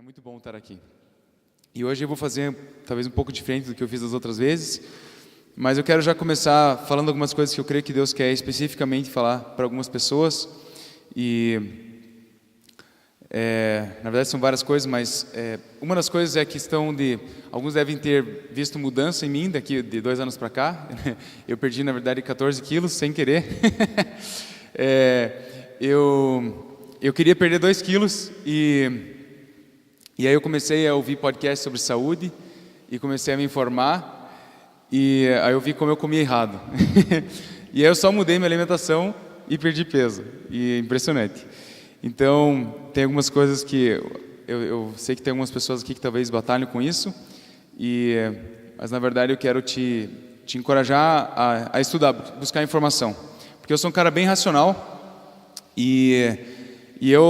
É muito bom estar aqui. E hoje eu vou fazer talvez um pouco diferente do que eu fiz das outras vezes, mas eu quero já começar falando algumas coisas que eu creio que Deus quer especificamente falar para algumas pessoas. E na verdade são várias coisas, mas uma das coisas é a questão de alguns devem ter visto mudança em mim daqui de 2 anos para cá. Eu perdi na verdade 14 quilos sem querer. Eu queria perder 2 quilos e aí eu comecei a ouvir podcasts sobre saúde e comecei a me informar, e aí eu vi como eu comia errado. E aí eu só mudei minha alimentação e perdi peso, e é impressionante. Então, tem algumas coisas que eu sei que tem algumas pessoas aqui que talvez batalhem com isso, mas na verdade eu quero te encorajar a estudar, buscar informação, porque eu sou um cara bem racional e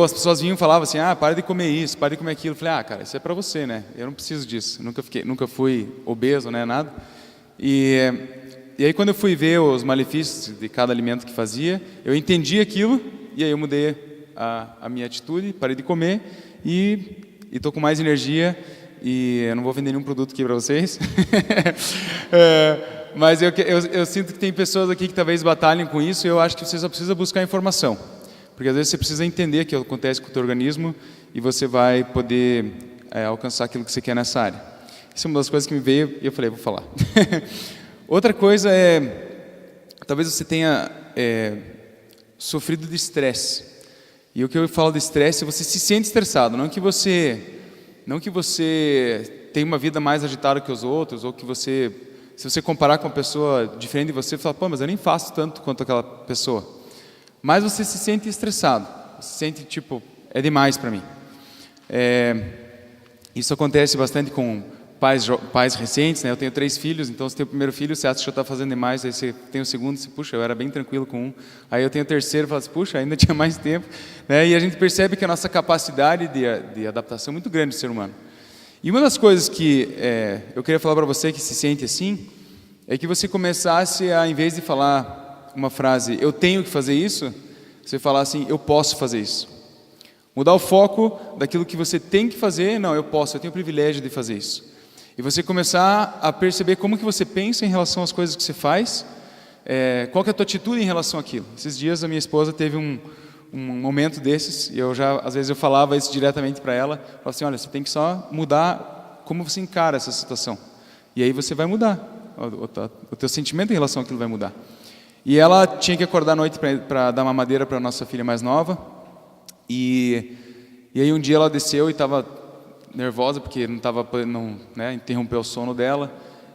as pessoas vinham e falavam assim, para de comer isso, para de comer aquilo. Eu falei, cara, isso é para você, né? Eu não preciso disso. Nunca fui obeso, né? Nada. E aí quando eu fui ver os malefícios de cada alimento que fazia, eu entendi aquilo e aí eu mudei a minha atitude, parei de comer e estou com mais energia. E eu não vou vender nenhum produto aqui para vocês. Mas eu sinto que tem pessoas aqui que talvez batalhem com isso, e eu acho que você só precisa buscar informação. Porque às vezes você precisa entender o que acontece com o teu organismo e você vai poder alcançar aquilo que você quer nessa área. Isso é uma das coisas que me veio e eu falei, vou falar. Outra coisa talvez você tenha sofrido de estresse. E o que eu falo de estresse, você se sente estressado, não que você tem uma vida mais agitada que os outros, ou que se você comparar com uma pessoa diferente de você, você fala, mas eu nem faço tanto quanto aquela pessoa. Mas você se sente estressado, você se sente tipo, é demais para mim. Isso acontece bastante com pais recentes, né? Eu tenho 3 filhos, então você tem o primeiro filho, você acha que já está fazendo demais, aí você tem o segundo, você, puxa, eu era bem tranquilo com um. Aí eu tenho o terceiro, fala assim, puxa, ainda tinha mais tempo. Né? E a gente percebe que a nossa capacidade de adaptação é muito grande do ser humano. E uma das coisas que eu queria falar para você que se sente assim, é que você começasse a, em vez de falar uma frase, eu tenho que fazer isso, você falar assim, eu posso fazer isso. Mudar o foco daquilo que você tem que fazer, não, eu tenho o privilégio de fazer isso. E você começar a perceber como que você pensa em relação às coisas que você faz, qual que é a tua atitude em relação àquilo. Esses dias a minha esposa teve um momento desses, e às vezes eu falava isso diretamente para ela, falava assim, olha, você tem que só mudar como você encara essa situação. E aí você vai mudar, o teu sentimento em relação àquilo vai mudar. E ela tinha que acordar à noite para dar mamadeira para a nossa filha mais nova. E aí um dia ela desceu e estava nervosa, porque interrompeu o sono dela.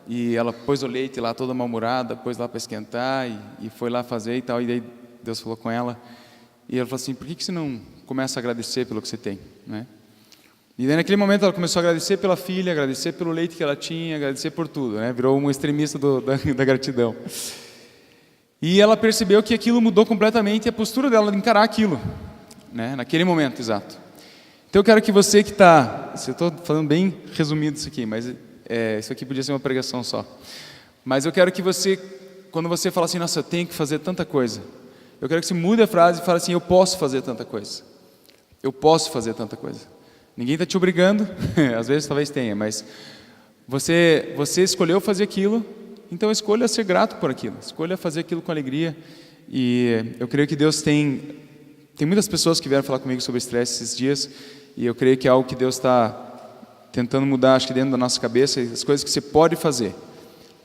E ela pôs o leite lá toda mal-humorada, pôs lá para esquentar e foi lá fazer e tal. E daí Deus falou com ela. E ela falou assim, por que você não começa a agradecer pelo que você tem? Né? E daí naquele momento ela começou a agradecer pela filha, agradecer pelo leite que ela tinha, agradecer por tudo. Né? Virou uma extremista da gratidão. E ela percebeu que aquilo mudou completamente a postura dela de encarar aquilo, né? Naquele momento exato. Então eu quero que você que está... Eu estou falando bem resumido isso aqui, mas isso aqui podia ser uma pregação só. Mas eu quero que você, quando você fala assim, nossa, eu tenho que fazer tanta coisa, eu quero que você mude a frase e fale assim, eu posso fazer tanta coisa. Eu posso fazer tanta coisa. Ninguém está te obrigando, às vezes talvez tenha, mas você escolheu fazer aquilo. Então escolha ser grato por aquilo, escolha fazer aquilo com alegria. E eu creio que Deus tem muitas pessoas que vieram falar comigo sobre estresse esses dias, e eu creio que é algo que Deus está tentando mudar, acho que dentro da nossa cabeça, as coisas que você pode fazer.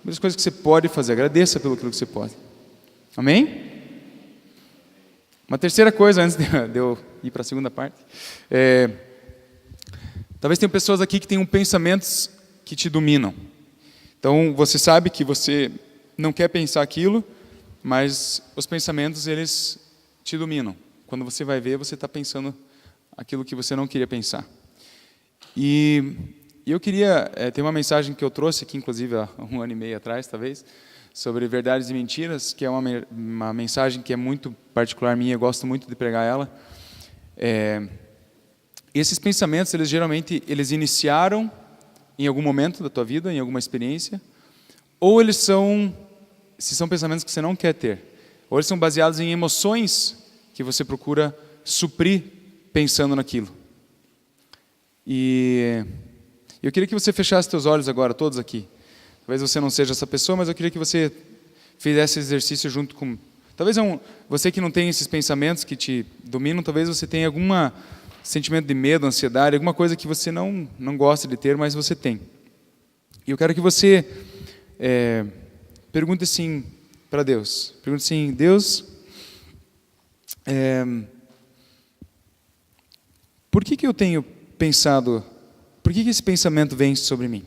As coisas que você pode fazer, agradeça pelo aquilo que você pode. Amém? Uma terceira coisa, antes de eu ir para a segunda parte, talvez tenham pessoas aqui que tenham pensamentos que te dominam. Então, você sabe que você não quer pensar aquilo, mas os pensamentos, eles te dominam. Quando você vai ver, você está pensando aquilo que você não queria pensar. E eu queria... tem uma mensagem que eu trouxe aqui, inclusive, há 1 ano e meio atrás, talvez, sobre verdades e mentiras, que é uma mensagem que é muito particular minha, eu gosto muito de pregar ela. Esses pensamentos, geralmente, eles iniciaram em algum momento da tua vida, em alguma experiência, ou se são pensamentos que você não quer ter, ou eles são baseados em emoções que você procura suprir pensando naquilo. E eu queria que você fechasse seus olhos agora, todos aqui. Talvez você não seja essa pessoa, mas eu queria que você fizesse esse exercício junto com... Talvez você que não tem esses pensamentos que te dominam, talvez você tenha algum sentimento de medo, ansiedade, alguma coisa que você não gosta de ter, mas você tem. E eu quero que você pergunte assim para Deus. Pergunte assim, Deus, por que eu tenho pensado, por que esse pensamento vem sobre mim?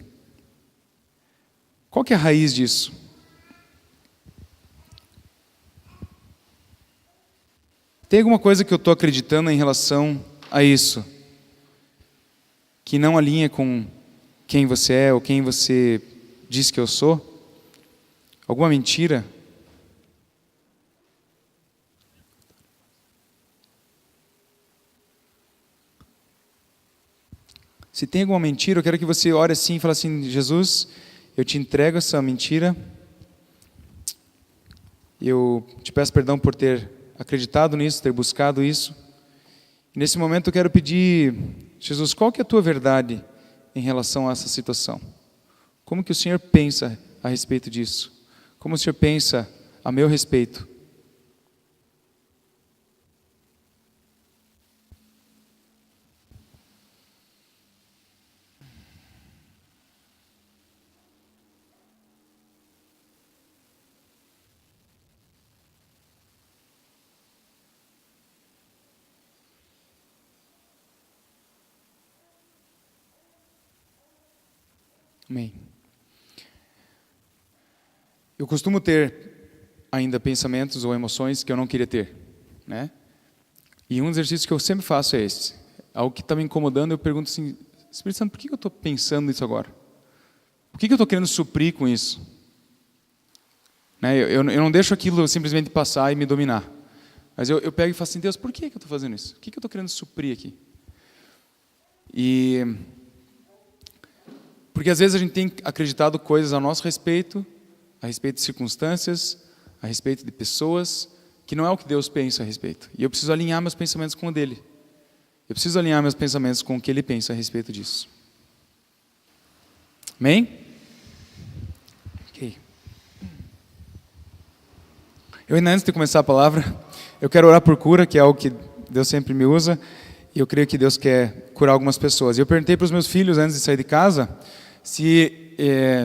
Qual que é a raiz disso? Tem alguma coisa que eu estou acreditando em relação a isso, que não alinha com quem você é ou quem você diz que eu sou? Alguma mentira? Se tem alguma mentira, eu quero que você ore assim e fale assim, Jesus, eu te entrego essa mentira, eu te peço perdão por ter acreditado nisso, ter buscado isso. E nesse momento eu quero pedir, Jesus, qual que é a tua verdade em relação a essa situação? Como que o Senhor pensa a respeito disso? Como o Senhor pensa a meu respeito? Amém. Eu costumo ter ainda pensamentos ou emoções que eu não queria ter, né? E um exercício que eu sempre faço é esse. Algo que está me incomodando, eu pergunto assim, Espírito Santo, por que eu estou pensando isso agora? Por que eu estou querendo suprir com isso? Né? Eu não deixo aquilo simplesmente passar e me dominar. Mas eu pego e falo assim, Deus, por que eu estou fazendo isso? O que eu estou querendo suprir aqui? Porque às vezes a gente tem acreditado coisas a nosso respeito, a respeito de circunstâncias, a respeito de pessoas, que não é o que Deus pensa a respeito. E eu preciso alinhar meus pensamentos com o dele. Eu preciso alinhar meus pensamentos com o que ele pensa a respeito disso. Amém? Ok. Eu ainda antes de começar a palavra, eu quero orar por cura, que é algo que Deus sempre me usa, e eu creio que Deus quer curar algumas pessoas. E eu perguntei para os meus filhos, antes de sair de casa, se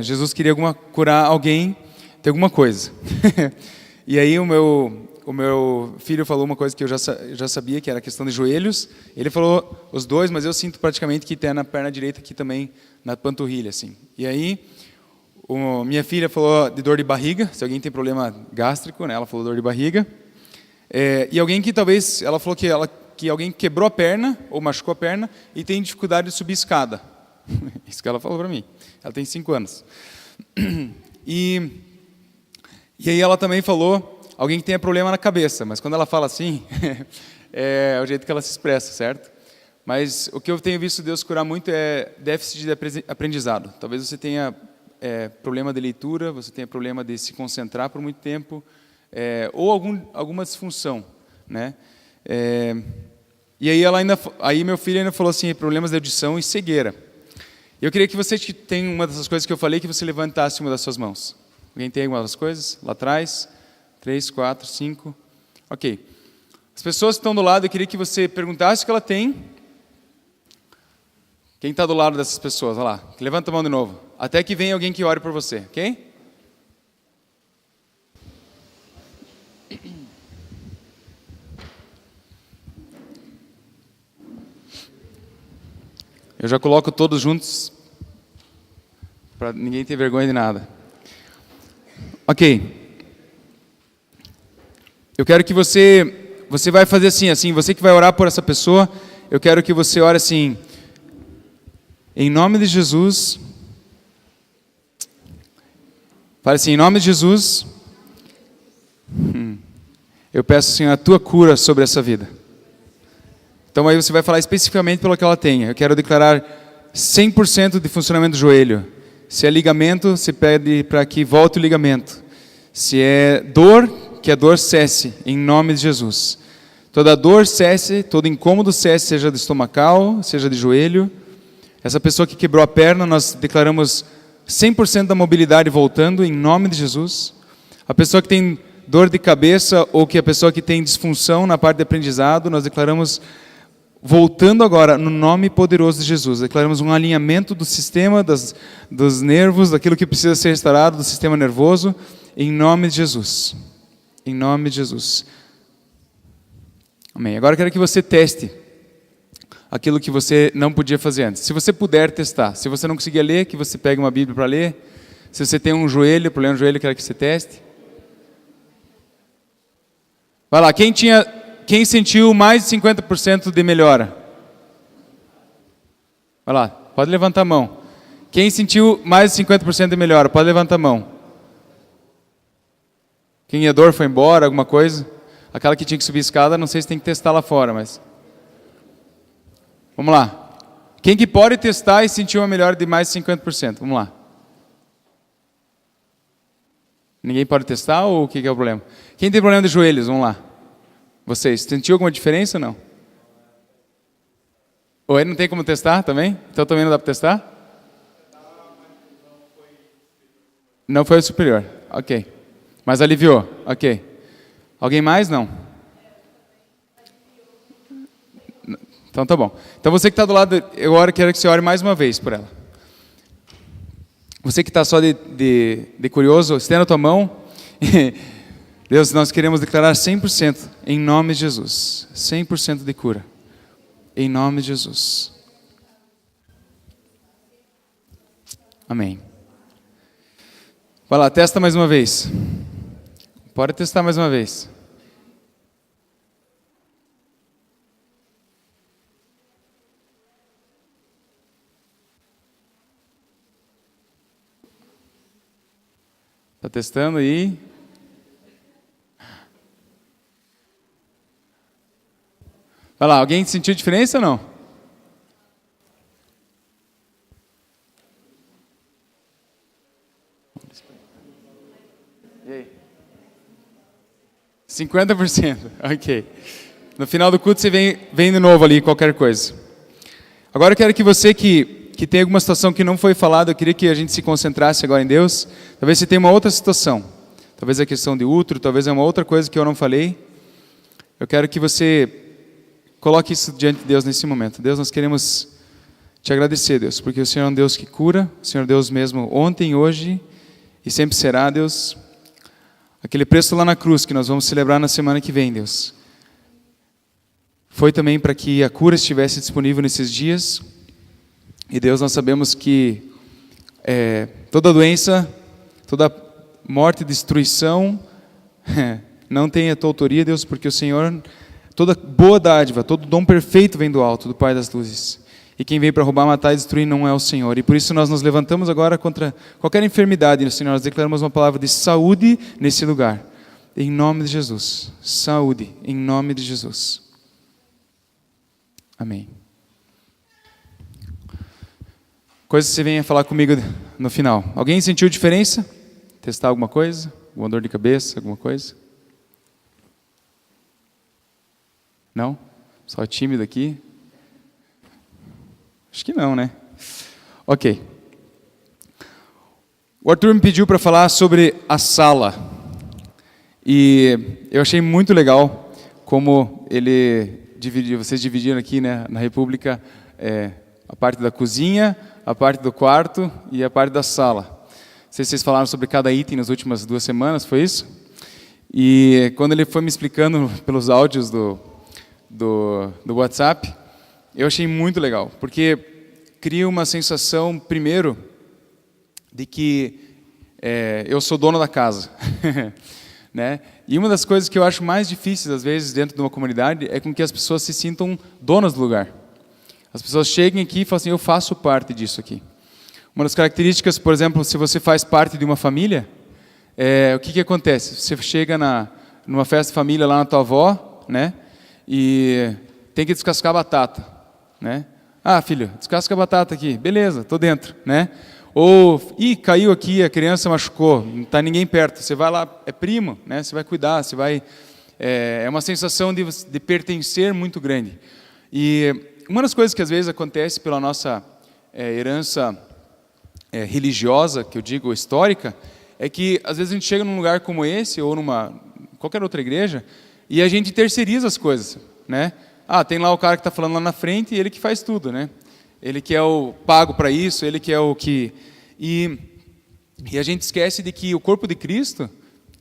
Jesus queria curar alguém de alguma coisa. E aí o meu filho falou uma coisa que eu já sabia, que era a questão de joelhos. Ele falou os dois, mas eu sinto praticamente que tem na perna direita aqui também, na panturrilha, assim. E aí minha filha falou de dor de barriga, se alguém tem problema gástrico, né? Ela falou dor de barriga. E alguém que talvez, ela falou que alguém quebrou a perna ou machucou a perna e tem dificuldade de subir escada. Isso que ela falou para mim. Ela tem 5 anos. E aí ela também falou alguém que tenha problema na cabeça, mas quando ela fala assim, é o jeito que ela se expressa, certo? Mas o que eu tenho visto Deus curar muito é déficit de aprendizado. Talvez você tenha problema de leitura, você tenha problema de se concentrar por muito tempo, ou alguma disfunção, né? E aí meu filho ainda falou assim, problemas de audição e cegueira. Eu queria que você tenha uma dessas coisas que eu falei, que você levantasse uma das suas mãos. Alguém tem alguma das coisas? Lá atrás? 3, 4, 5. Ok. As pessoas que estão do lado, eu queria que você perguntasse o que ela tem. Quem está do lado dessas pessoas? Olha lá. Levanta a mão de novo. Até que venha alguém que ore por você, ok? Eu já coloco todos juntos, para ninguém ter vergonha de nada. Ok. Eu quero que você vai fazer assim, você que vai orar por essa pessoa, eu quero que você ore assim, em nome de Jesus, fale assim, em nome de Jesus, eu peço, Senhor, a tua cura sobre essa vida. Então aí você vai falar especificamente pelo que ela tem. Eu quero declarar 100% de funcionamento do joelho. Se é ligamento, você pede para que volte o ligamento. Se é dor, que a dor cesse, em nome de Jesus. Toda dor cesse, todo incômodo cesse, seja de estomacal, seja de joelho. Essa pessoa que quebrou a perna, nós declaramos 100% da mobilidade voltando, em nome de Jesus. A pessoa que tem dor de cabeça ou que a pessoa que tem disfunção na parte de aprendizado, nós declaramos voltando agora no nome poderoso de Jesus. Declaramos um alinhamento do sistema, dos nervos, daquilo que precisa ser restaurado, do sistema nervoso, em nome de Jesus. Em nome de Jesus. Amém. Agora eu quero que você teste aquilo que você não podia fazer antes. Se você puder testar. Se você não conseguia ler, que você pegue uma Bíblia para ler. Se você tem um joelho, problema no joelho, eu quero que você teste. Vai lá, quem sentiu mais de 50% de melhora? Vai lá, pode levantar a mão. Quem sentiu mais de 50% de melhora? Pode levantar a mão. Quem a dor foi embora, alguma coisa? Aquela que tinha que subir escada, não sei se tem que testar lá fora, mas... Vamos lá. Quem que pode testar e sentir uma melhora de mais de 50%? Vamos lá. Ninguém pode testar ou o que é o problema? Quem tem problema de joelhos? Vamos lá. Vocês, sentiu alguma diferença ou não? Ou aí não tem como testar também? Então também não dá para testar? Não foi o superior. Ok. Mas aliviou. Ok. Alguém mais? Não. Então tá bom. Então você que está do lado, eu quero que você ore mais uma vez por ela. Você que está só de curioso, estenda a tua mão. Deus, nós queremos declarar 100% em nome de Jesus. 100% de cura. Em nome de Jesus. Amém. Vai lá, testa mais uma vez. Pode testar mais uma vez. Está testando aí? Vai lá, alguém sentiu diferença ou não? E aí? 50%, ok. No final do culto você vem de novo ali, qualquer coisa. Agora eu quero que você que tem alguma situação que não foi falada, eu queria que a gente se concentrasse agora em Deus. Talvez você tenha uma outra situação. Talvez a questão de útero, talvez é uma outra coisa que eu não falei. Eu quero que você coloque isso diante de Deus nesse momento. Deus, nós queremos te agradecer, Deus, porque o Senhor é um Deus que cura, o Senhor é Deus mesmo ontem, hoje e sempre será, Deus. Aquele preço lá na cruz que nós vamos celebrar na semana que vem, Deus, foi também para que a cura estivesse disponível nesses dias. E Deus, nós sabemos que toda doença, toda morte e destruição não tem a tua autoria, Deus, porque o Senhor, toda boa dádiva, todo dom perfeito vem do alto, do Pai das luzes. E quem veio para roubar, matar e destruir não é o Senhor. E por isso nós nos levantamos agora contra qualquer enfermidade, Senhor. Nós declaramos uma palavra de saúde nesse lugar. Em nome de Jesus. Saúde, em nome de Jesus. Amém. Coisa que você venha falar comigo no final. Alguém sentiu diferença? Testar alguma coisa? Alguma dor de cabeça? Alguma coisa? Não? Só tímido aqui? Acho que não, né? Ok. O Arthur me pediu para falar sobre a sala. E eu achei muito legal como vocês dividiram aqui, né, na República, a parte da cozinha, a parte do quarto e a parte da sala. Não sei se vocês falaram sobre cada item nas últimas 2 semanas, foi isso? E quando ele foi me explicando pelos áudios do WhatsApp, eu achei muito legal, porque cria uma sensação, primeiro, de que eu sou dono da casa. Né? E uma das coisas que eu acho mais difíceis, às vezes, dentro de uma comunidade, é com que as pessoas se sintam donas do lugar. As pessoas chegam aqui e falam assim, eu faço parte disso aqui. Uma das características, por exemplo, se você faz parte de uma família, o que acontece? Você chega numa festa de família lá na tua avó, né? E tem que descascar a batata, né? Ah, filho, descasca a batata aqui. Beleza, tô dentro, né? Ou, caiu aqui, a criança machucou, não está ninguém perto. Você vai lá, é primo, né? Você vai cuidar, você vai... É uma sensação de pertencer muito grande. E uma das coisas que às vezes acontece pela nossa herança religiosa, que eu digo histórica, é que às vezes a gente chega num lugar como esse, ou qualquer outra igreja, e a gente terceiriza as coisas, né? Tem lá o cara que está falando lá na frente e ele que faz tudo, né? Ele que é o pago para isso, ele que é o que... E a gente esquece de que o corpo de Cristo,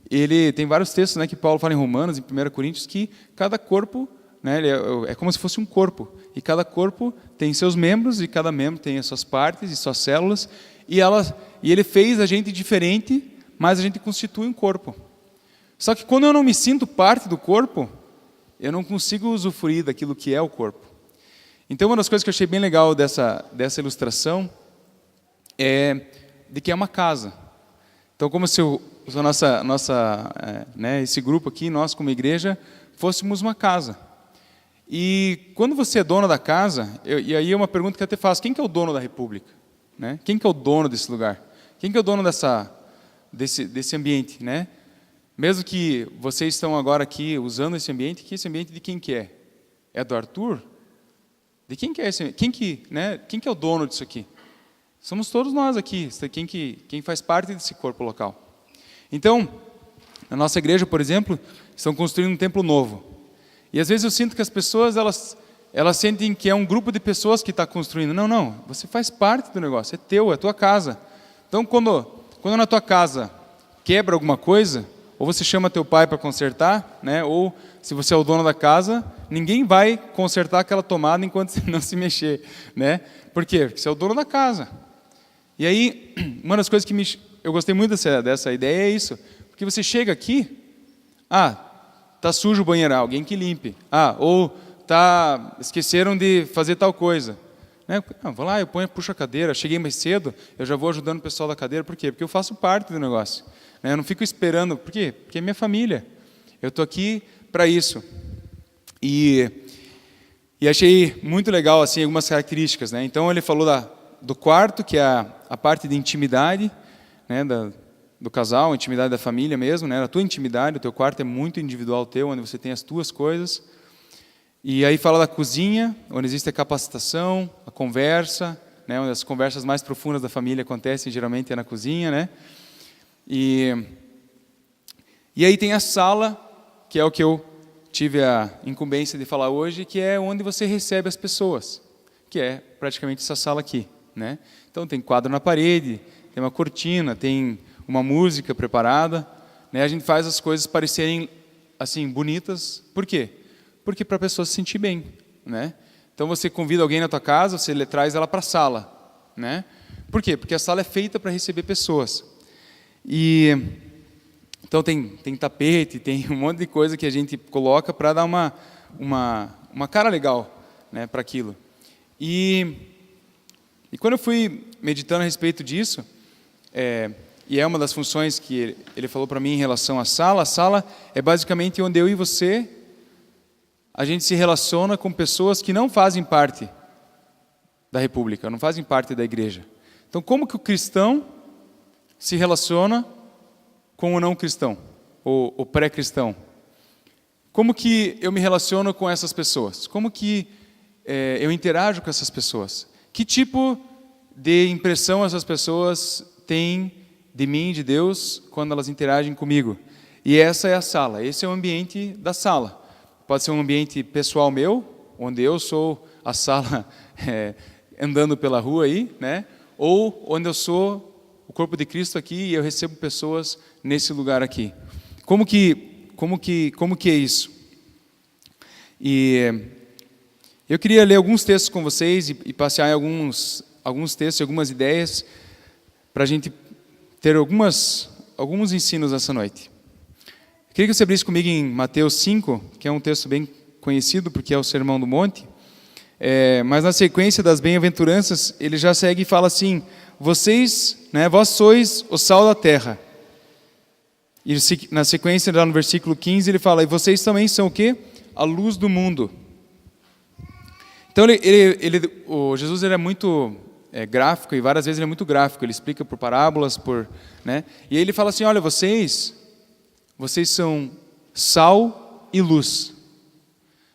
ele tem vários textos, né, que Paulo fala em Romanos, em 1 Coríntios, que cada corpo, né, ele é como se fosse um corpo, e cada corpo tem seus membros, e cada membro tem as suas partes e suas células, e ele fez a gente diferente, mas a gente constitui um corpo. Só que quando eu não me sinto parte do corpo, eu não consigo usufruir daquilo que é o corpo. Então, uma das coisas que eu achei bem legal dessa ilustração é de que é uma casa. Então, como se esse grupo aqui, nós como igreja, fôssemos uma casa. E quando você é dono da casa, e aí é uma pergunta que eu até faço, quem que é o dono da República? Né? Quem que é o dono desse lugar? Quem que é o dono desse ambiente? Né? Mesmo que vocês estão agora aqui usando esse ambiente de quem que é? É do Arthur? De quem que é esse ambiente? Quem que é o dono disso aqui? Somos todos nós aqui, quem faz parte desse corpo local. Então, na nossa igreja, por exemplo, estão construindo um templo novo. E às vezes eu sinto que as pessoas, elas sentem que é um grupo de pessoas que está construindo. Não, você faz parte do negócio, é teu, é tua casa. Então, quando na tua casa quebra alguma coisa, ou você chama teu pai para consertar, né? Ou se você é o dono da casa, ninguém vai consertar aquela tomada enquanto você não se mexer, né? Por quê? Porque você é o dono da casa. E aí, uma das coisas que eu gostei muito dessa ideia é isso, porque você chega aqui, tá sujo o banheiro, alguém que limpe. Ou esqueceram de fazer tal coisa. Né? Vou lá, puxo a cadeira, cheguei mais cedo, eu já vou ajudando o pessoal da cadeira. Por quê? Porque eu faço parte do negócio. Eu não fico esperando. Por quê? Porque é minha família. Eu estou aqui para isso. E achei muito legal assim, algumas características. Né? Então, ele falou do quarto, que é a parte de intimidade, né, do casal, a intimidade da família mesmo. Né? A tua intimidade, o teu quarto é muito individual teu, onde você tem as tuas coisas. E aí fala da cozinha, onde existe a capacitação, a conversa, né, onde as conversas mais profundas da família acontecem, geralmente é na cozinha, né? E aí tem a sala, que é o que eu tive a incumbência de falar hoje, que é onde você recebe as pessoas, que é praticamente essa sala aqui, né? Então tem quadro na parede, tem uma cortina, tem uma música preparada, né? A gente faz as coisas parecerem assim bonitas. Por quê? Porque para a pessoa se sentir bem, né? Então você convida alguém na tua casa, você traz ela para a sala, né? Por quê? Porque a sala é feita para receber pessoas. Então tem tapete, tem um monte de coisa que a gente coloca para dar uma cara legal, né, para aquilo. E quando eu fui meditando a respeito disso, e é uma das funções que ele falou para mim em relação à sala, a sala é basicamente onde eu e você, a gente se relaciona com pessoas que não fazem parte da República, não fazem parte da igreja. Então, como que o cristão se relaciona com o não cristão, ou o pré-cristão? Como que eu me relaciono com essas pessoas? Como que eu interajo com essas pessoas? Que tipo de impressão essas pessoas têm de mim, de Deus, quando elas interagem comigo? E essa é a sala, esse é o ambiente da sala. Pode ser um ambiente pessoal meu, onde eu sou a sala andando pela rua aí, né? Ou onde eu sou o corpo de Cristo aqui e eu recebo pessoas nesse lugar aqui. Como que é isso? E eu queria ler alguns textos com vocês e passear em alguns textos, algumas ideias, para a gente ter alguns ensinos essa noite. Eu queria que você abrisse comigo em Mateus 5, que é um texto bem conhecido, porque é o Sermão do Monte. Mas na sequência das bem-aventuranças, ele já segue e fala assim: vós sois o sal da terra. E na sequência, lá no versículo 15, ele fala: e vocês também são o quê? A luz do mundo. Então, o Jesus ele é muito gráfico, e várias vezes ele é muito gráfico. Ele explica por parábolas, né? E aí ele fala assim: olha, vocês são sal e luz.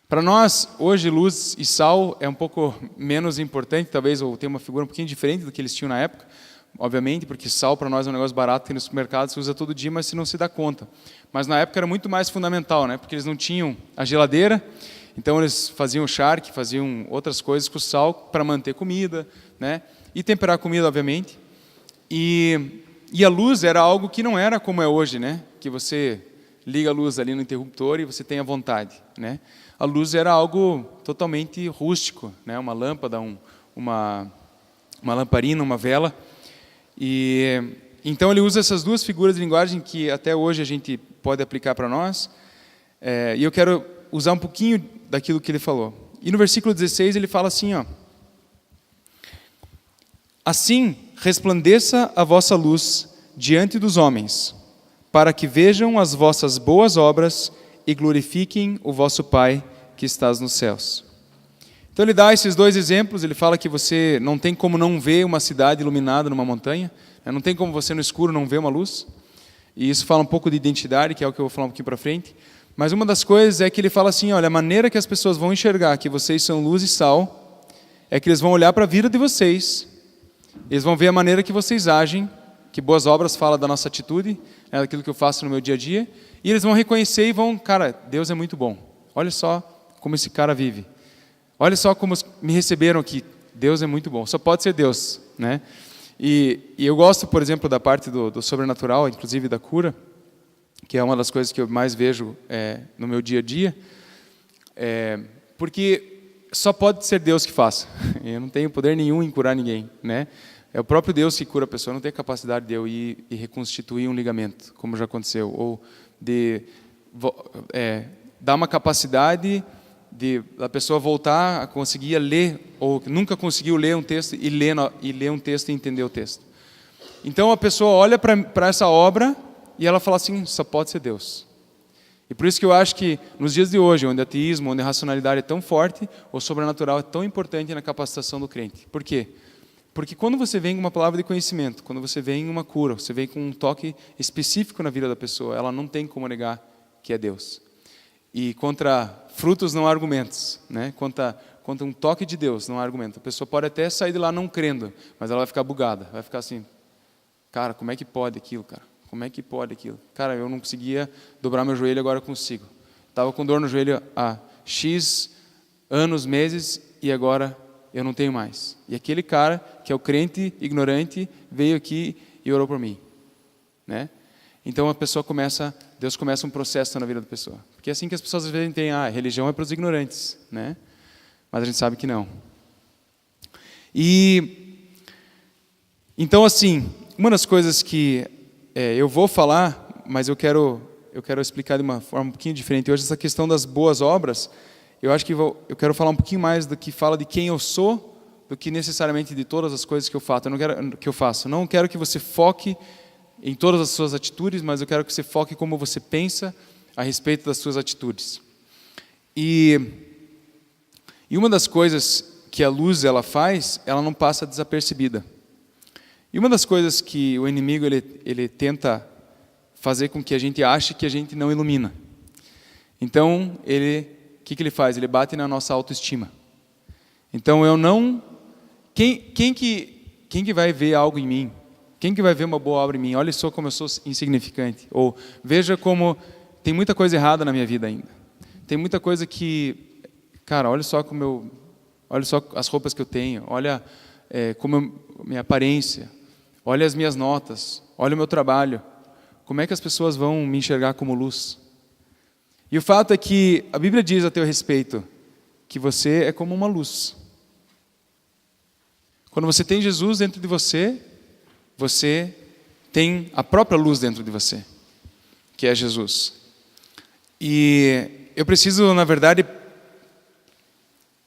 Para nós, hoje, luz e sal é um pouco menos importante, talvez, ou tem uma figura um pouquinho diferente do que eles tinham na época, obviamente, porque sal para nós é um negócio barato, tem no supermercado, se usa todo dia, mas se não se dá conta. Mas na época era muito mais fundamental, né? Porque eles não tinham a geladeira, então eles faziam charque, faziam outras coisas com o sal para manter comida, né? E temperar a comida, obviamente. E a luz era algo que não era como é hoje, né? Que você liga a luz ali no interruptor e você tem à vontade, né? A luz era algo totalmente rústico, né? Uma lâmpada, uma lamparina, uma vela. E então ele usa essas duas figuras de linguagem que até hoje a gente pode aplicar para nós. E eu quero usar um pouquinho daquilo que ele falou. E no versículo 16 ele fala assim, ó: assim resplandeça a vossa luz diante dos homens, para que vejam as vossas boas obras e glorifiquem o vosso Pai que estás nos céus. Então ele dá esses dois exemplos, ele fala que você não tem como não ver uma cidade iluminada numa montanha, né? Não tem como você no escuro não ver uma luz, e isso fala um pouco de identidade, que é o que eu vou falar um pouquinho para frente, mas uma das coisas é que ele fala assim, olha, a maneira que as pessoas vão enxergar que vocês são luz e sal, é que eles vão olhar para a vida de vocês, eles vão ver a maneira que vocês agem, que boas obras fala da nossa atitude, né, daquilo que eu faço no meu dia a dia, e eles vão reconhecer e vão, cara, Deus é muito bom. Olha só como esse cara vive. Olha só como me receberam aqui. Deus é muito bom. Só pode ser Deus, né? E eu gosto, por exemplo, da parte do sobrenatural, inclusive da cura, que é uma das coisas que eu mais vejo no meu dia a dia, porque só pode ser Deus que faça. Eu não tenho poder nenhum em curar ninguém, né? É o próprio Deus que cura a pessoa. Eu não tenho capacidade de eu ir e reconstituir um ligamento, como já aconteceu, ou de dar uma capacidade de a pessoa voltar a conseguir ler, ou nunca conseguiu ler um texto e ler um texto e entender o texto. Então a pessoa olha para essa obra e ela fala assim, só pode ser Deus. E por isso que eu acho que nos dias de hoje, onde o ateísmo, onde a racionalidade é tão forte, o sobrenatural é tão importante na capacitação do crente. Por quê? Porque quando você vem com uma palavra de conhecimento, quando você vem uma cura, você vem com um toque específico na vida da pessoa, ela não tem como negar que é Deus. E contra frutos não há argumentos, né? Contra um toque de Deus não há argumento. A pessoa pode até sair de lá não crendo, mas ela vai ficar bugada, vai ficar assim, cara, como é que pode aquilo, cara? Como é que pode aquilo? Cara, eu não conseguia dobrar meu joelho, agora eu consigo. Estava com dor no joelho há X anos, meses, e agora eu não tenho mais. E aquele cara, que é o crente ignorante, veio aqui e orou por mim, né? Então Deus começa um processo na vida da pessoa. Porque é assim que as pessoas às vezes entendem, a religião é para os ignorantes, né? Mas a gente sabe que não. E então, assim, uma das coisas que eu vou falar, mas eu quero explicar de uma forma um pouquinho diferente hoje, essa questão das boas obras. Eu acho que eu quero falar um pouquinho mais do que fala de quem eu sou, do que necessariamente de todas as coisas que eu faço. Não quero que você foque em todas as suas atitudes, mas eu quero que você foque como você pensa a respeito das suas atitudes. E uma das coisas que a luz ela faz, ela não passa desapercebida. E uma das coisas que o inimigo ele tenta fazer com que a gente ache que a gente não ilumina. Então, o que ele faz? Ele bate na nossa autoestima. Então, eu não... Quem que vai ver algo em mim? Quem que vai ver uma boa obra em mim? Olha só como eu sou insignificante. Ou veja como tem muita coisa errada na minha vida ainda. Tem muita coisa que... Cara, olha só as roupas que eu tenho. Olha minha aparência. Olha as minhas notas. Olha o meu trabalho. Como é que as pessoas vão me enxergar como luz? E o fato é que a Bíblia diz a teu respeito que você é como uma luz. Quando você tem Jesus dentro de você, você tem a própria luz dentro de você, que é Jesus. E eu preciso, na verdade,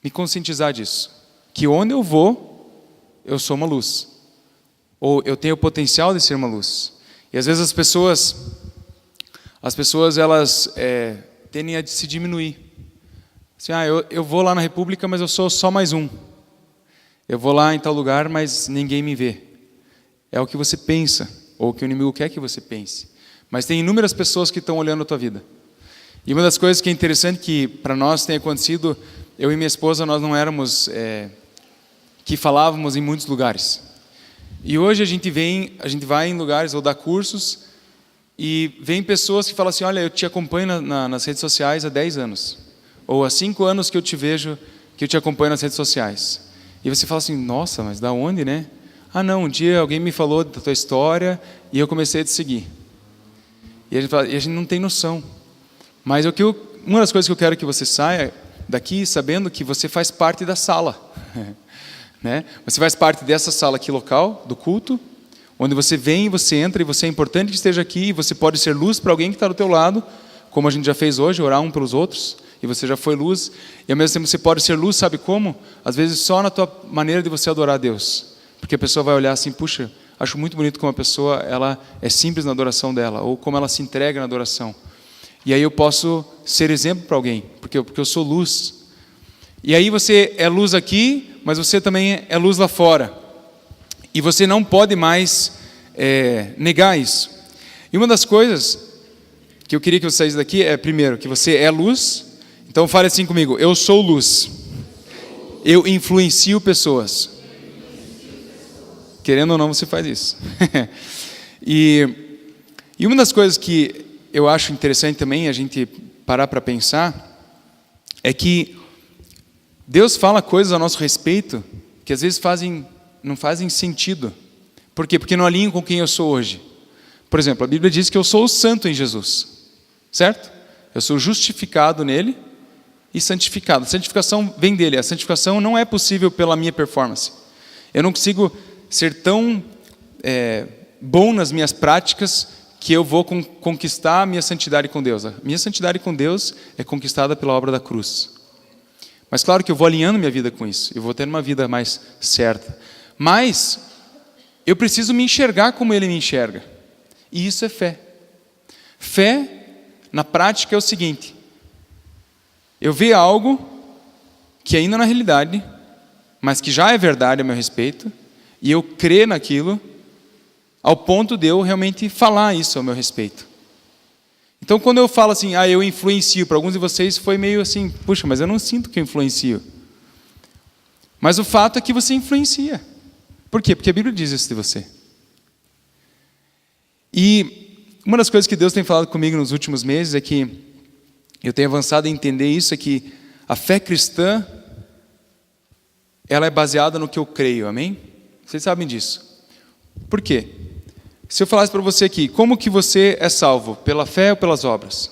me conscientizar disso. Que onde eu vou, eu sou uma luz. Ou eu tenho o potencial de ser uma luz. E às vezes as pessoas elas tendem a se diminuir. Assim, eu vou lá na República, mas eu sou só mais um. Eu vou lá em tal lugar, mas ninguém me vê. É o que você pensa, ou o que o inimigo quer que você pense. Mas tem inúmeras pessoas que estão olhando a tua vida. E uma das coisas que é interessante que para nós tem acontecido, eu e minha esposa, nós não éramos que falávamos em muitos lugares. E hoje a gente vai em lugares ou dá cursos e vem pessoas que falam assim, olha, eu te acompanho nas redes sociais há 10 anos. Ou há 5 anos que eu te vejo, que eu te acompanho nas redes sociais. E você fala assim, nossa, mas da onde, né? Ah, não, um dia alguém me falou da tua história e eu comecei a te seguir. E a gente não tem noção. Mas uma das coisas que eu quero que você saia daqui sabendo que você faz parte da sala. Né? Você faz parte dessa sala aqui local, do culto, onde você vem, você entra e você é importante que esteja aqui e você pode ser luz para alguém que está do teu lado, como a gente já fez hoje, orar um pelos outros, e você já foi luz, e ao mesmo tempo você pode ser luz, sabe como? Às vezes só na tua maneira de você adorar a Deus, porque a pessoa vai olhar assim, puxa, acho muito bonito como a pessoa, ela é simples na adoração dela, ou como ela se entrega na adoração, e aí eu posso ser exemplo para alguém, porque eu sou luz. E aí você é luz aqui, mas você também é luz lá fora. E você não pode mais negar isso. E uma das coisas que eu queria que você saísse daqui é, primeiro, que você é luz. Então fale assim comigo, eu sou luz. Eu influencio pessoas. Querendo ou não, você faz isso. E uma das coisas que eu acho interessante também a gente parar para pensar é que Deus fala coisas a nosso respeito que às vezes não fazem sentido. Por quê? Porque não alinham com quem eu sou hoje. Por exemplo, a Bíblia diz que eu sou o santo em Jesus. Certo? Eu sou justificado nele e santificado. A santificação vem dele. A santificação não é possível pela minha performance. Eu não consigo ser tão bom nas minhas práticas que eu vou conquistar a minha santidade com Deus. A minha santidade com Deus é conquistada pela obra da cruz. Mas claro que eu vou alinhando minha vida com isso. Eu vou tendo uma vida mais certa. Mas eu preciso me enxergar como Ele me enxerga. E isso é fé. Fé, na prática, é o seguinte. Eu ver algo que ainda não é realidade, mas que já é verdade a meu respeito, e eu crer naquilo, ao ponto de eu realmente falar isso ao meu respeito. Então, quando eu falo assim, eu influencio, para alguns de vocês foi meio assim, puxa, mas eu não sinto que eu influencio. Mas o fato é que você influencia. Por quê? Porque a Bíblia diz isso de você. E uma das coisas que Deus tem falado comigo nos últimos meses é que eu tenho avançado a entender isso, é que a fé cristã, ela é baseada no que eu creio, amém? Vocês sabem disso. Por quê? Se eu falasse para você aqui, como que você é salvo? Pela fé ou pelas obras?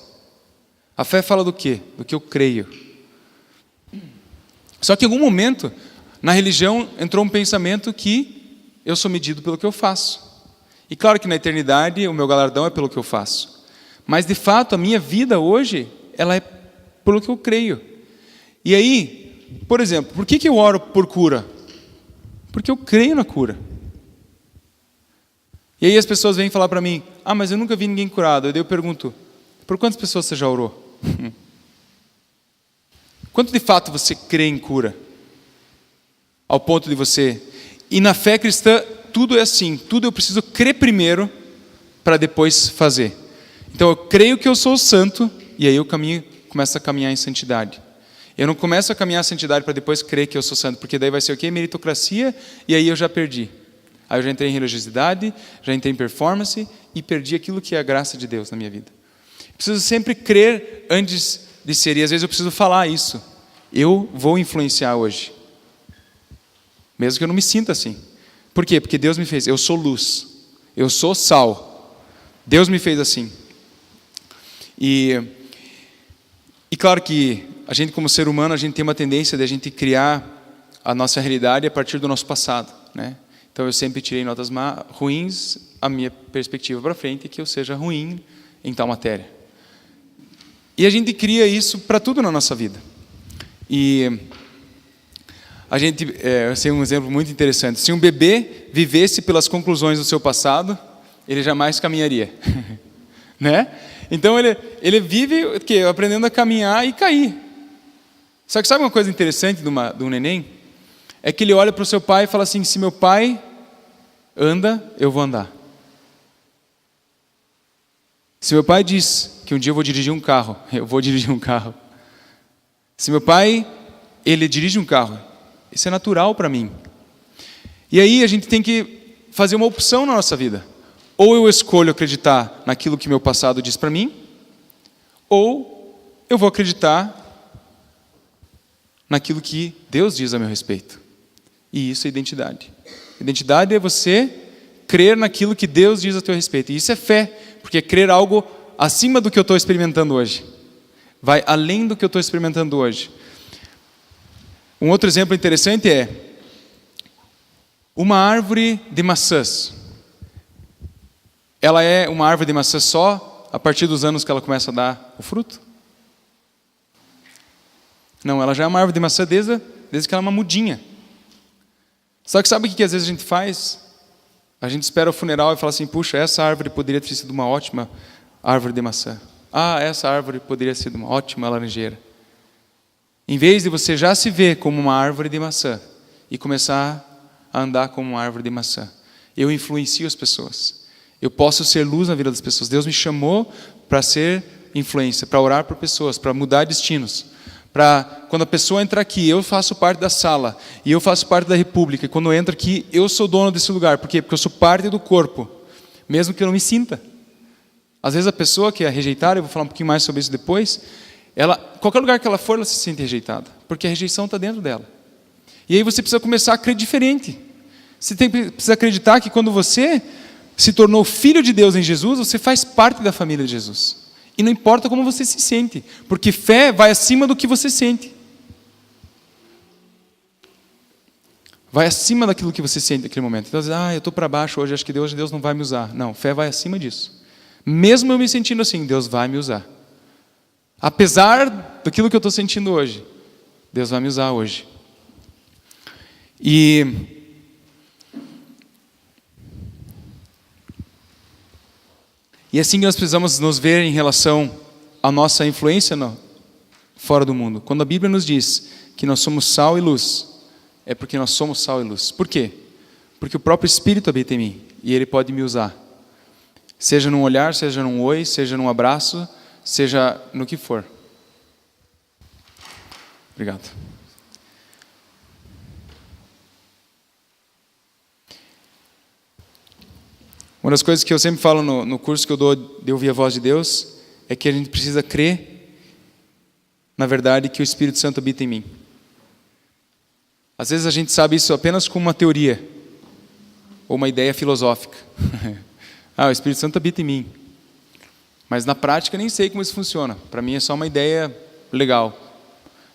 A fé fala do quê? Do que eu creio. Só que em algum momento, na religião, entrou um pensamento que eu sou medido pelo que eu faço. E claro que na eternidade, o meu galardão é pelo que eu faço. Mas de fato, a minha vida hoje, ela é pelo que eu creio. E aí, por exemplo, por que eu oro por cura? Porque eu creio na cura. E aí as pessoas vêm falar para mim, mas eu nunca vi ninguém curado. Daí eu pergunto, por quantas pessoas você já orou? Quanto de fato você crê em cura? Ao ponto de você... E na fé cristã, tudo é assim. Tudo eu preciso crer primeiro, para depois fazer. Então eu creio que eu sou santo, e aí eu começo a caminhar em santidade. Eu não começo a caminhar em santidade para depois crer que eu sou santo, porque daí vai ser o quê? Meritocracia, e aí eu já perdi. Aí eu já entrei em religiosidade, já entrei em performance e perdi aquilo que é a graça de Deus na minha vida. Preciso sempre crer antes de ser, e às vezes eu preciso falar isso. Eu vou influenciar hoje. Mesmo que eu não me sinta assim. Por quê? Porque Deus me fez. Eu sou luz. Eu sou sal. Deus me fez assim. E claro que a gente como ser humano, a gente tem uma tendência de a gente criar a nossa realidade a partir do nosso passado, né? Então eu sempre tirei notas ruins, a minha perspectiva para frente é que eu seja ruim em tal matéria. E a gente cria isso para tudo na nossa vida. E a gente, eu sei um exemplo muito interessante. Se um bebê vivesse pelas conclusões do seu passado, ele jamais caminharia. Né? Então ele vive o quê? Aprendendo a caminhar e cair. Só que sabe uma coisa interessante de um neném? É que ele olha para o seu pai e fala assim, se meu pai anda, eu vou andar. Se meu pai diz que um dia eu vou dirigir um carro, eu vou dirigir um carro. Se meu pai, ele dirige um carro, isso é natural para mim. E aí a gente tem que fazer uma opção na nossa vida. Ou eu escolho acreditar naquilo que meu passado diz para mim, ou eu vou acreditar naquilo que Deus diz a meu respeito. E isso é identidade. Identidade é você crer naquilo que Deus diz a teu respeito. E isso é fé, porque é crer algo acima do que eu estou experimentando hoje. Vai além do que eu estou experimentando hoje. Um outro exemplo interessante é uma árvore de maçãs. Ela é uma árvore de maçã só a partir dos anos que ela começa a dar o fruto? Não, ela já é uma árvore de maçã desde que ela é uma mudinha. Só que sabe o que às vezes a gente faz? A gente espera o funeral e fala assim, puxa, essa árvore poderia ter sido uma ótima árvore de maçã. Ah, essa árvore poderia ter sido uma ótima laranjeira. Em vez de você já se ver como uma árvore de maçã e começar a andar como uma árvore de maçã, eu influencio as pessoas. Eu posso ser luz na vida das pessoas. Deus me chamou para ser influência, para orar por pessoas, para mudar destinos. Para quando a pessoa entra aqui, eu faço parte da sala, e eu faço parte da república, e quando eu entro aqui, eu sou dono desse lugar. Por quê? Porque eu sou parte do corpo, mesmo que eu não me sinta. Às vezes a pessoa que é rejeitada, eu vou falar um pouquinho mais sobre isso depois, qualquer lugar que ela for, ela se sente rejeitada, porque a rejeição está dentro dela. E aí você precisa começar a crer diferente. Você precisa acreditar que quando você se tornou filho de Deus em Jesus, você faz parte da família de Jesus. E não importa como você se sente, porque fé vai acima do que você sente. Vai acima daquilo que você sente naquele momento. Então, eu estou para baixo hoje, acho que Deus não vai me usar. Não, fé vai acima disso. Mesmo eu me sentindo assim, Deus vai me usar. Apesar daquilo que eu estou sentindo hoje, Deus vai me usar hoje. E assim que nós precisamos nos ver em relação à nossa influência fora do mundo. Quando a Bíblia nos diz que nós somos sal e luz, é porque nós somos sal e luz. Por quê? Porque o próprio Espírito habita em mim e Ele pode me usar. Seja num olhar, seja num oi, seja num abraço, seja no que for. Obrigado. Uma das coisas que eu sempre falo no curso que eu dou de ouvir a voz de Deus é que a gente precisa crer, na verdade, que o Espírito Santo habita em mim. Às vezes a gente sabe isso apenas como uma teoria ou uma ideia filosófica. O Espírito Santo habita em mim. Mas na prática nem sei como isso funciona. Para mim é só uma ideia legal.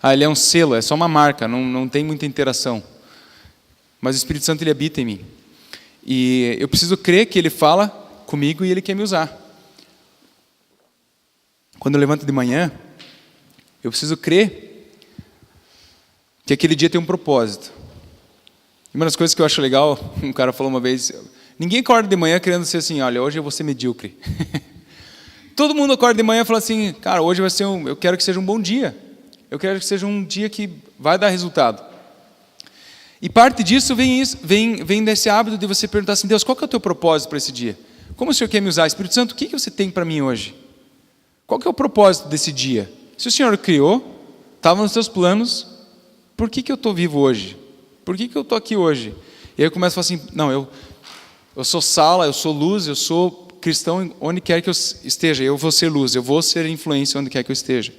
Ele é um selo, é só uma marca, não tem muita interação. Mas o Espírito Santo ele habita em mim. E eu preciso crer que Ele fala comigo e Ele quer me usar. Quando eu levanto de manhã, eu preciso crer que aquele dia tem um propósito. E uma das coisas que eu acho legal, um cara falou uma vez, ninguém acorda de manhã querendo ser assim, olha, hoje eu vou ser medíocre. Todo mundo acorda de manhã e fala assim, cara, hoje vai ser eu quero que seja um bom dia. Eu quero que seja um dia que vai dar resultado. E parte disso vem desse hábito de você perguntar assim, Deus, qual que é o teu propósito para esse dia? Como o Senhor quer me usar? Espírito Santo, o que você tem para mim hoje? Qual que é o propósito desse dia? Se o Senhor criou, estava nos seus planos, por que eu estou vivo hoje? Por que eu estou aqui hoje? E aí eu começo a falar assim, não, eu sou sala, eu sou luz, eu sou cristão onde quer que eu esteja, eu vou ser luz, eu vou ser influência onde quer que eu esteja.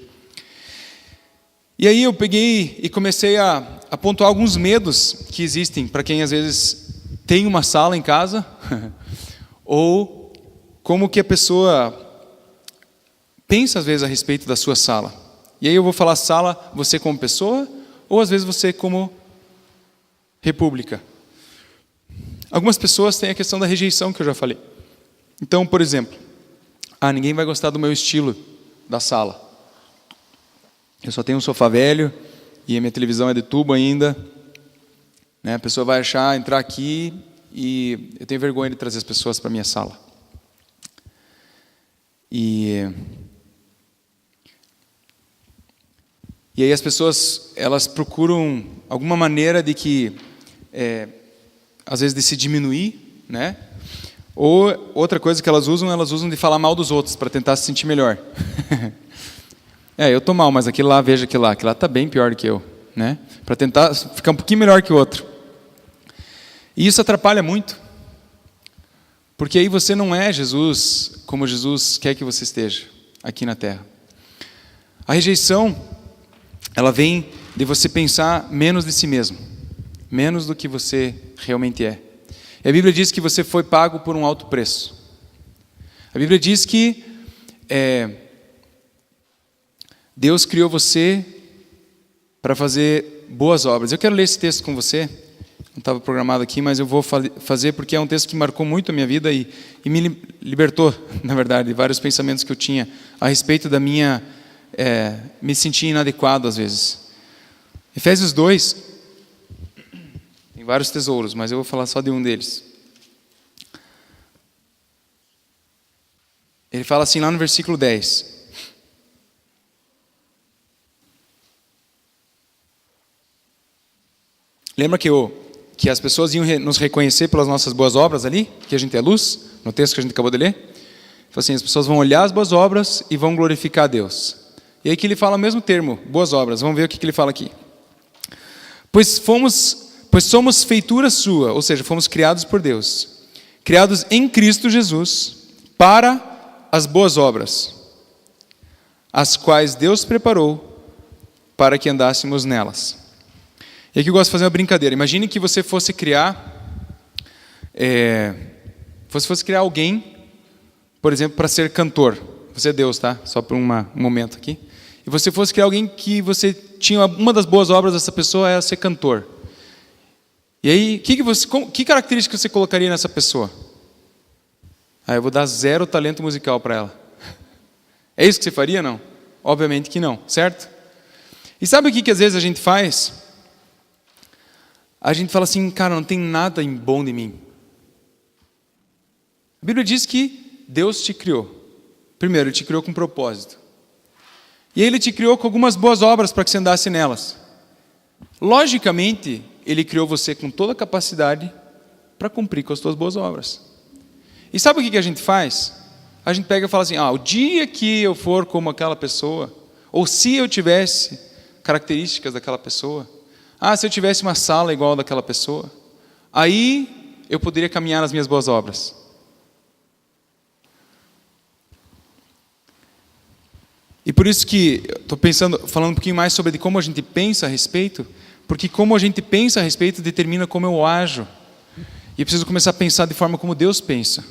E aí eu peguei e comecei a pontuar alguns medos que existem para quem às vezes tem uma sala em casa, ou como que a pessoa pensa às vezes a respeito da sua sala. E aí eu vou falar sala, você como pessoa, ou às vezes você como república. Algumas pessoas têm a questão da rejeição que eu já falei. Então, por exemplo, ninguém vai gostar do meu estilo da sala. Eu só tenho um sofá velho e a minha televisão é de tubo ainda. A pessoa vai entrar aqui e eu tenho vergonha de trazer as pessoas para a minha sala. E aí as pessoas, elas procuram alguma maneira de que, às vezes de se diminuir, né? Ou outra coisa que elas usam de falar mal dos outros para tentar se sentir melhor. Eu tô mal, mas aquele lá, veja aquele lá tá bem pior do que eu, né? Para tentar ficar um pouquinho melhor que o outro. E isso atrapalha muito, porque aí você não é Jesus como Jesus quer que você esteja aqui na Terra. A rejeição, ela vem de você pensar menos de si mesmo, menos do que você realmente é. E a Bíblia diz que você foi pago por um alto preço. A Bíblia diz que Deus criou você para fazer boas obras. Eu quero ler esse texto com você. Não estava programado aqui, mas eu vou fazer porque é um texto que marcou muito a minha vida e me libertou, na verdade, de vários pensamentos que eu tinha a respeito da minha... me sentir inadequado às vezes. Efésios 2, tem vários tesouros, mas eu vou falar só de um deles. Ele fala assim lá no versículo 10. Lembra que as pessoas iam nos reconhecer pelas nossas boas obras ali? Que a gente é luz? No texto que a gente acabou de ler? Ele fala assim, as pessoas vão olhar as boas obras e vão glorificar a Deus. E aí que ele fala o mesmo termo, boas obras. Vamos ver o que ele fala aqui. Pois somos feitura sua, ou seja, fomos criados por Deus. Criados em Cristo Jesus para as boas obras, as quais Deus preparou para que andássemos nelas. E aqui eu gosto de fazer uma brincadeira. Imagine que você fosse criar alguém, por exemplo, para ser cantor. Você é Deus, tá? Só por um momento aqui. E você fosse criar alguém que você tinha uma das boas obras dessa pessoa era ser cantor. E aí, que característica você colocaria nessa pessoa? Eu vou dar 0 talento musical para ela. É isso que você faria, não? Obviamente que não, certo? E sabe o que às vezes a gente faz? A gente fala assim, cara, não tem nada em bom de mim. A Bíblia diz que Deus te criou. Primeiro, Ele te criou com um propósito. E Ele te criou com algumas boas obras para que você andasse nelas. Logicamente, Ele criou você com toda a capacidade para cumprir com as suas boas obras. E sabe o que a gente faz? A gente pega e fala assim, o dia que eu for como aquela pessoa, ou se eu tivesse características daquela pessoa, se eu tivesse uma sala igual daquela pessoa, aí eu poderia caminhar nas minhas boas obras. E por isso que estou falando um pouquinho mais sobre como a gente pensa a respeito, porque como a gente pensa a respeito determina como eu ajo. E eu preciso começar a pensar de forma como Deus pensa.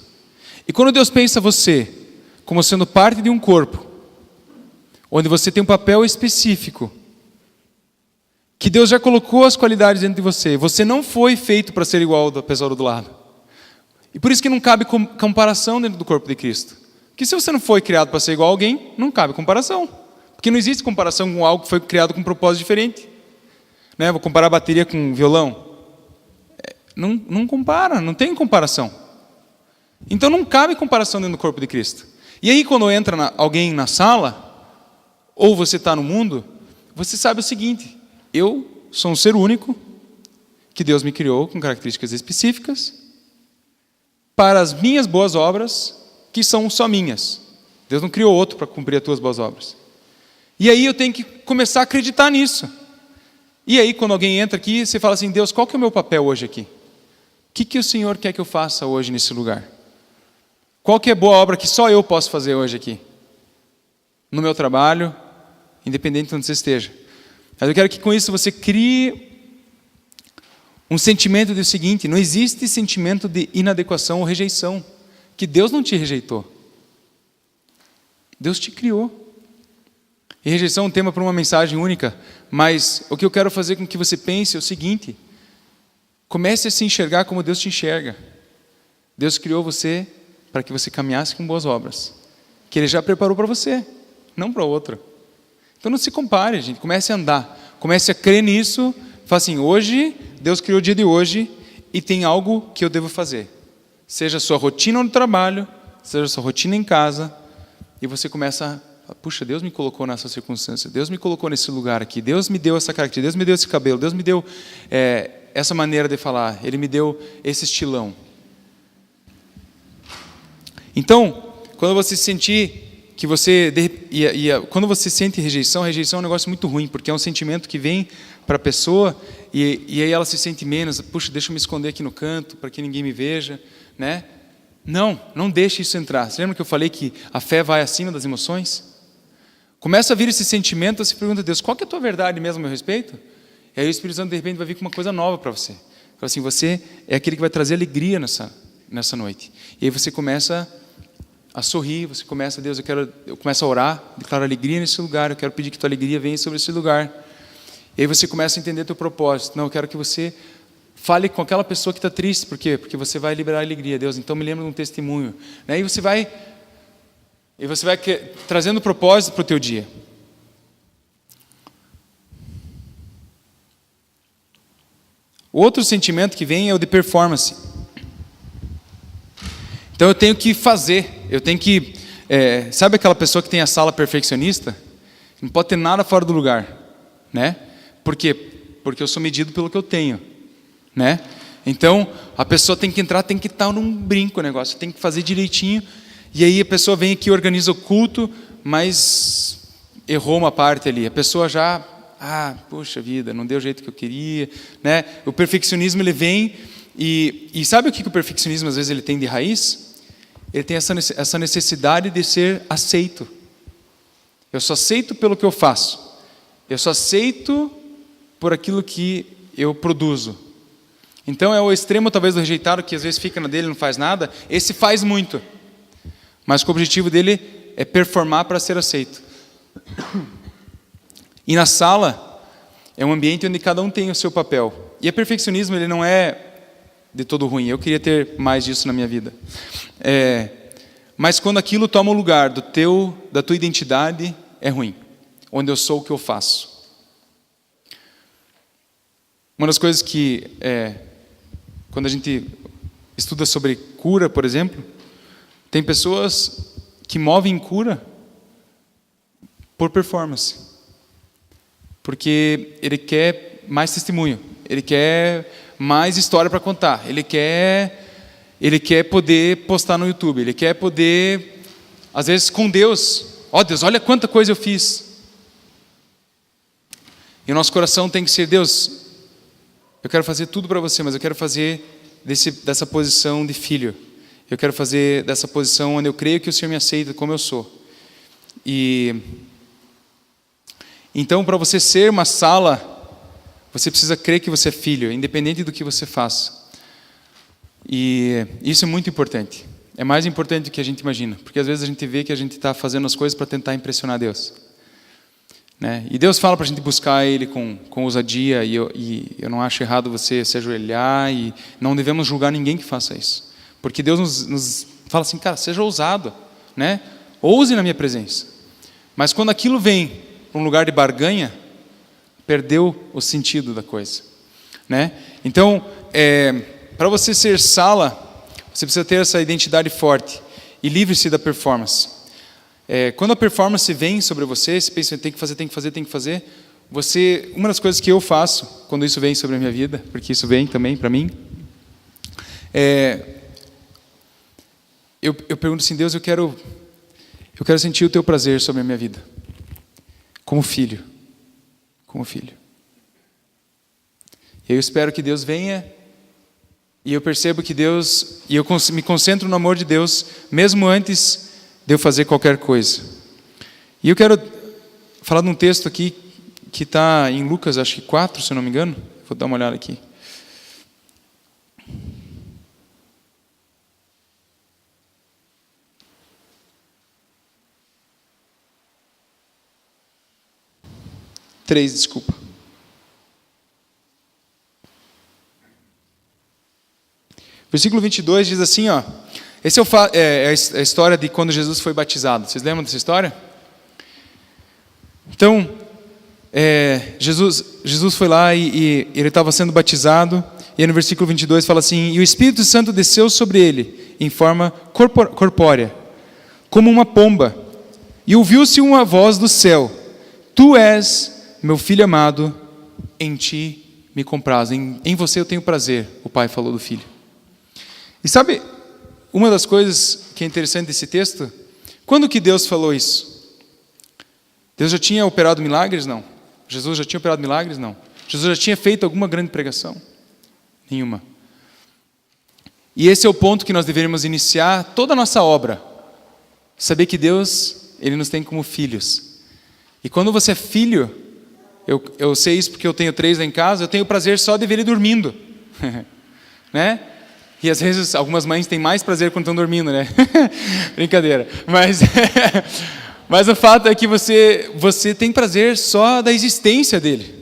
E quando Deus pensa você como sendo parte de um corpo, onde você tem um papel específico, que Deus já colocou as qualidades dentro de você, você não foi feito para ser igual da pessoa do lado. E por isso que não cabe comparação dentro do corpo de Cristo. Porque se você não foi criado para ser igual a alguém, não cabe comparação. Porque não existe comparação com algo que foi criado com um propósito diferente. Vou comparar bateria com violão. Não compara, não tem comparação. Então não cabe comparação dentro do corpo de Cristo. E aí quando entra alguém na sala, ou você está no mundo, você sabe o seguinte, eu sou um ser único, que Deus me criou com características específicas, para as minhas boas obras, que são só minhas. Deus não criou outro para cumprir as tuas boas obras. E aí eu tenho que começar a acreditar nisso. E aí quando alguém entra aqui, você fala assim, Deus, qual que é o meu papel hoje aqui? O que o Senhor quer que eu faça hoje nesse lugar? Qual que é a boa obra que só eu posso fazer hoje aqui? No meu trabalho, independente de onde você esteja. Mas eu quero que com isso você crie um sentimento do seguinte, não existe sentimento de inadequação ou rejeição, que Deus não te rejeitou. Deus te criou. E rejeição é um tema para uma mensagem única, mas o que eu quero fazer com que você pense é o seguinte, comece a se enxergar como Deus te enxerga. Deus criou você para que você caminhasse com boas obras, que Ele já preparou para você, não para outro. Então não se compare, gente, comece a andar, comece a crer nisso, fala assim, hoje, Deus criou o dia de hoje e tem algo que eu devo fazer. Seja a sua rotina no trabalho, seja a sua rotina em casa, e você começa a, puxa, Deus me colocou nessa circunstância, Deus me colocou nesse lugar aqui, Deus me deu essa característica, Deus me deu esse cabelo, Deus me deu essa maneira de falar, Ele me deu esse estilão. Então, quando você sentir que você... quando você sente rejeição é um negócio muito ruim, porque é um sentimento que vem para a pessoa e aí ela se sente menos. Puxa, deixa eu me esconder aqui no canto para que ninguém me veja, né? Não deixe isso entrar. Você lembra que eu falei que a fé vai acima das emoções? Começa a vir esse sentimento, você pergunta a Deus, qual que é a tua verdade mesmo a meu respeito? E aí o Espírito Santo de repente vai vir com uma coisa nova para você. Fala assim, você é aquele que vai trazer alegria nessa noite. E aí você começa a sorrir, você começa, Deus, eu começo a orar, declaro alegria nesse lugar, eu quero pedir que tua alegria venha sobre esse lugar. E aí você começa a entender teu propósito. Não, eu quero que você fale com aquela pessoa que está triste. Por quê? Porque você vai liberar alegria, Deus. Então me lembra de um testemunho. E você vai trazendo propósito para o teu dia. O outro sentimento que vem é o de performance. Então eu tenho que fazer. Eu tenho que... sabe aquela pessoa que tem a sala perfeccionista? Não pode ter nada fora do lugar, né? Por quê? Porque eu sou medido pelo que eu tenho, né? Então, a pessoa tem que entrar, tem que estar num brinco o negócio, tem que fazer direitinho. E aí a pessoa vem aqui, organiza o culto, mas errou uma parte ali. A pessoa já, puxa vida, não deu o jeito que eu queria, né? O perfeccionismo, ele vem e sabe o que o perfeccionismo às vezes ele tem de raiz? Ele tem essa necessidade de ser aceito. Eu só aceito pelo que eu faço. Eu só aceito por aquilo que eu produzo. Então é o extremo talvez do rejeitado que às vezes fica na dele e não faz nada. Esse faz muito. Mas o objetivo dele é performar para ser aceito. E na sala é um ambiente onde cada um tem o seu papel. E o perfeccionismo ele não é de todo ruim. Eu queria ter mais disso na minha vida. Mas quando aquilo toma o lugar da tua identidade, é ruim. Onde eu sou o que eu faço. Uma das coisas que, quando a gente estuda sobre cura, por exemplo, tem pessoas que movem cura por performance. Porque ele quer mais testemunho, ele quer mais história para contar, ele quer poder postar no YouTube, ele quer poder, às vezes com Deus, Deus, olha quanta coisa eu fiz. E o nosso coração tem que ser, Deus, eu quero fazer tudo para você, mas eu quero fazer dessa posição de filho. Eu quero fazer dessa posição onde eu creio que o Senhor me aceita como eu sou. E então, para você ser uma sala, você precisa crer que você é filho, independente do que você faça. E isso é muito importante. É mais importante do que a gente imagina, porque às vezes a gente vê que a gente está fazendo as coisas para tentar impressionar Deus. Né? E Deus fala para a gente buscar Ele com ousadia, e eu não acho errado você se ajoelhar, e não devemos julgar ninguém que faça isso. Porque Deus nos fala assim, cara, seja ousado, né? Ouse na minha presença. Mas quando aquilo vem para um lugar de barganha, perdeu o sentido da coisa, né? Então, para você ser sala, você precisa ter essa identidade forte e livre-se da performance. Quando a performance vem sobre você pensa, tem que fazer, uma das coisas que eu faço, quando isso vem sobre a minha vida, porque isso vem também para mim, eu pergunto assim, Deus, eu quero sentir o teu prazer sobre a minha vida, como filho. E eu espero que Deus venha, e eu percebo que Deus, e eu me concentro no amor de Deus, mesmo antes de eu fazer qualquer coisa. E eu quero falar de um texto aqui, que está em Lucas, acho que 4, se eu não me engano. Vou dar uma olhada aqui. Desculpa. Versículo 22 diz assim, esse é a história de quando Jesus foi batizado. Vocês lembram dessa história? Então, Jesus foi lá e ele estava sendo batizado, e aí no versículo 22 fala assim, e o Espírito Santo desceu sobre ele em forma corpórea, como uma pomba, e ouviu-se uma voz do céu, tu és meu filho amado, em ti me comprazo, em você eu tenho prazer, o pai falou do filho. E sabe, uma das coisas que que é interessante desse texto? Quando que Deus falou isso? Deus já tinha operado milagres? Não. Jesus já tinha operado milagres? Não. Jesus já tinha feito alguma grande pregação? Nenhuma. E esse é o ponto que nós deveríamos iniciar toda a nossa obra. Saber que Deus, Ele nos tem como filhos. E quando você é filho, eu sei isso porque eu tenho 3 lá em casa, eu tenho o prazer só de ver ele dormindo. Né? E às vezes algumas mães têm mais prazer quando estão dormindo, né? Brincadeira. Mas o fato é que você tem prazer só da existência dele.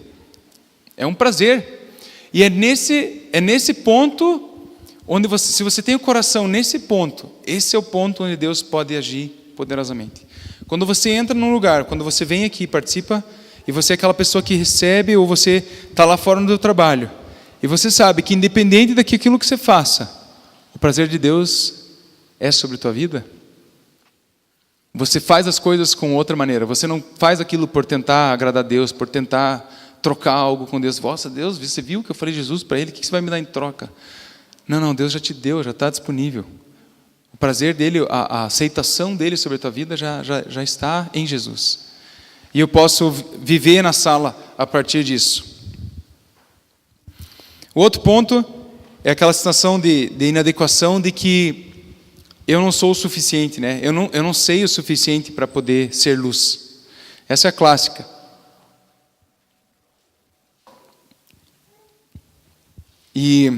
É um prazer. E é nesse ponto onde se você tem o coração nesse ponto, esse é o ponto onde Deus pode agir poderosamente. Quando você entra num lugar, quando você vem aqui, participa, e você é aquela pessoa que recebe, ou você está lá fora no seu trabalho, e você sabe que independente daquilo que você faça, o prazer de Deus é sobre a tua vida. Você faz as coisas com outra maneira. Você não faz aquilo por tentar agradar a Deus, por tentar trocar algo com Deus. Nossa, Deus, você viu que eu falei Jesus para ele? O que você vai me dar em troca? Não, Deus já te deu, já está disponível. O prazer dele, a aceitação dele sobre a tua vida já está em Jesus. E eu posso viver na sala a partir disso. O outro ponto é aquela sensação de inadequação, de que eu não sou o suficiente, né? Eu não sei o suficiente para poder ser luz. Essa é a clássica. E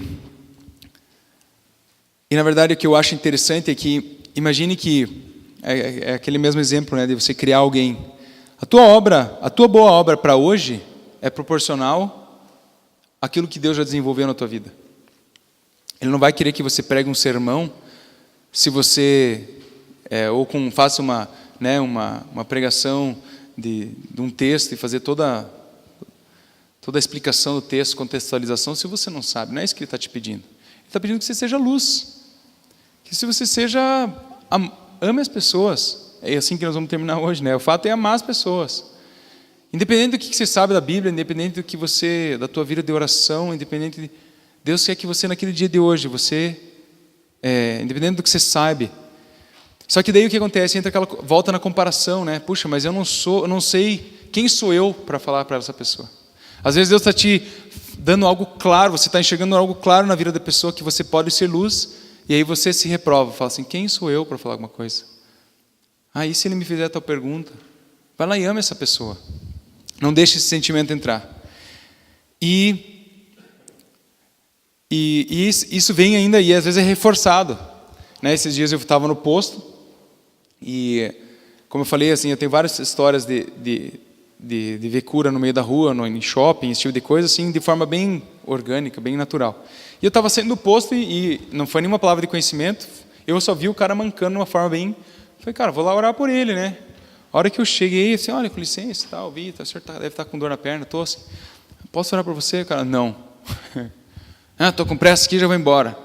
na verdade o que eu acho interessante é que, imagine que, é aquele mesmo exemplo, né, de você criar alguém. A tua boa obra para hoje é proporcional àquilo que Deus já desenvolveu na tua vida. Ele não vai querer que você pregue um sermão se você, faça uma pregação de um texto e fazer toda a explicação do texto, contextualização, se você não sabe. Não é isso que Ele está te pedindo. Ele está pedindo que você seja luz. Que se você ame as pessoas. É assim que nós vamos terminar hoje, né? O fato é amar as pessoas. Independente do que você sabe da Bíblia, independente da tua vida de oração, Deus quer que você naquele dia de hoje, independente do que você sabe. Só que daí o que acontece? Volta na comparação, né? Puxa, mas eu não sei quem sou eu para falar para essa pessoa. Às vezes Deus está te dando algo claro, você está enxergando algo claro na vida da pessoa, que você pode ser luz, e aí você se reprova, fala assim, quem sou eu para falar alguma coisa? E se ele me fizer a tal pergunta? Vai lá e ama essa pessoa. Não deixe esse sentimento entrar. E isso vem ainda, e às vezes é reforçado. Né? Esses dias eu estava no posto, e como eu falei, assim, eu tenho várias histórias de ver cura no meio da rua, em shopping, esse tipo de coisa, assim, de forma bem orgânica, bem natural. E eu estava saindo do posto e não foi nenhuma palavra de conhecimento, eu só vi o cara mancando de uma forma bem... Falei, cara, vou lá orar por ele, né? A hora que eu cheguei, assim, olha, com licença, tal, o senhor deve estar com dor na perna, tosse. Posso orar por você? Cara, não. Estou com pressa aqui, já vou embora.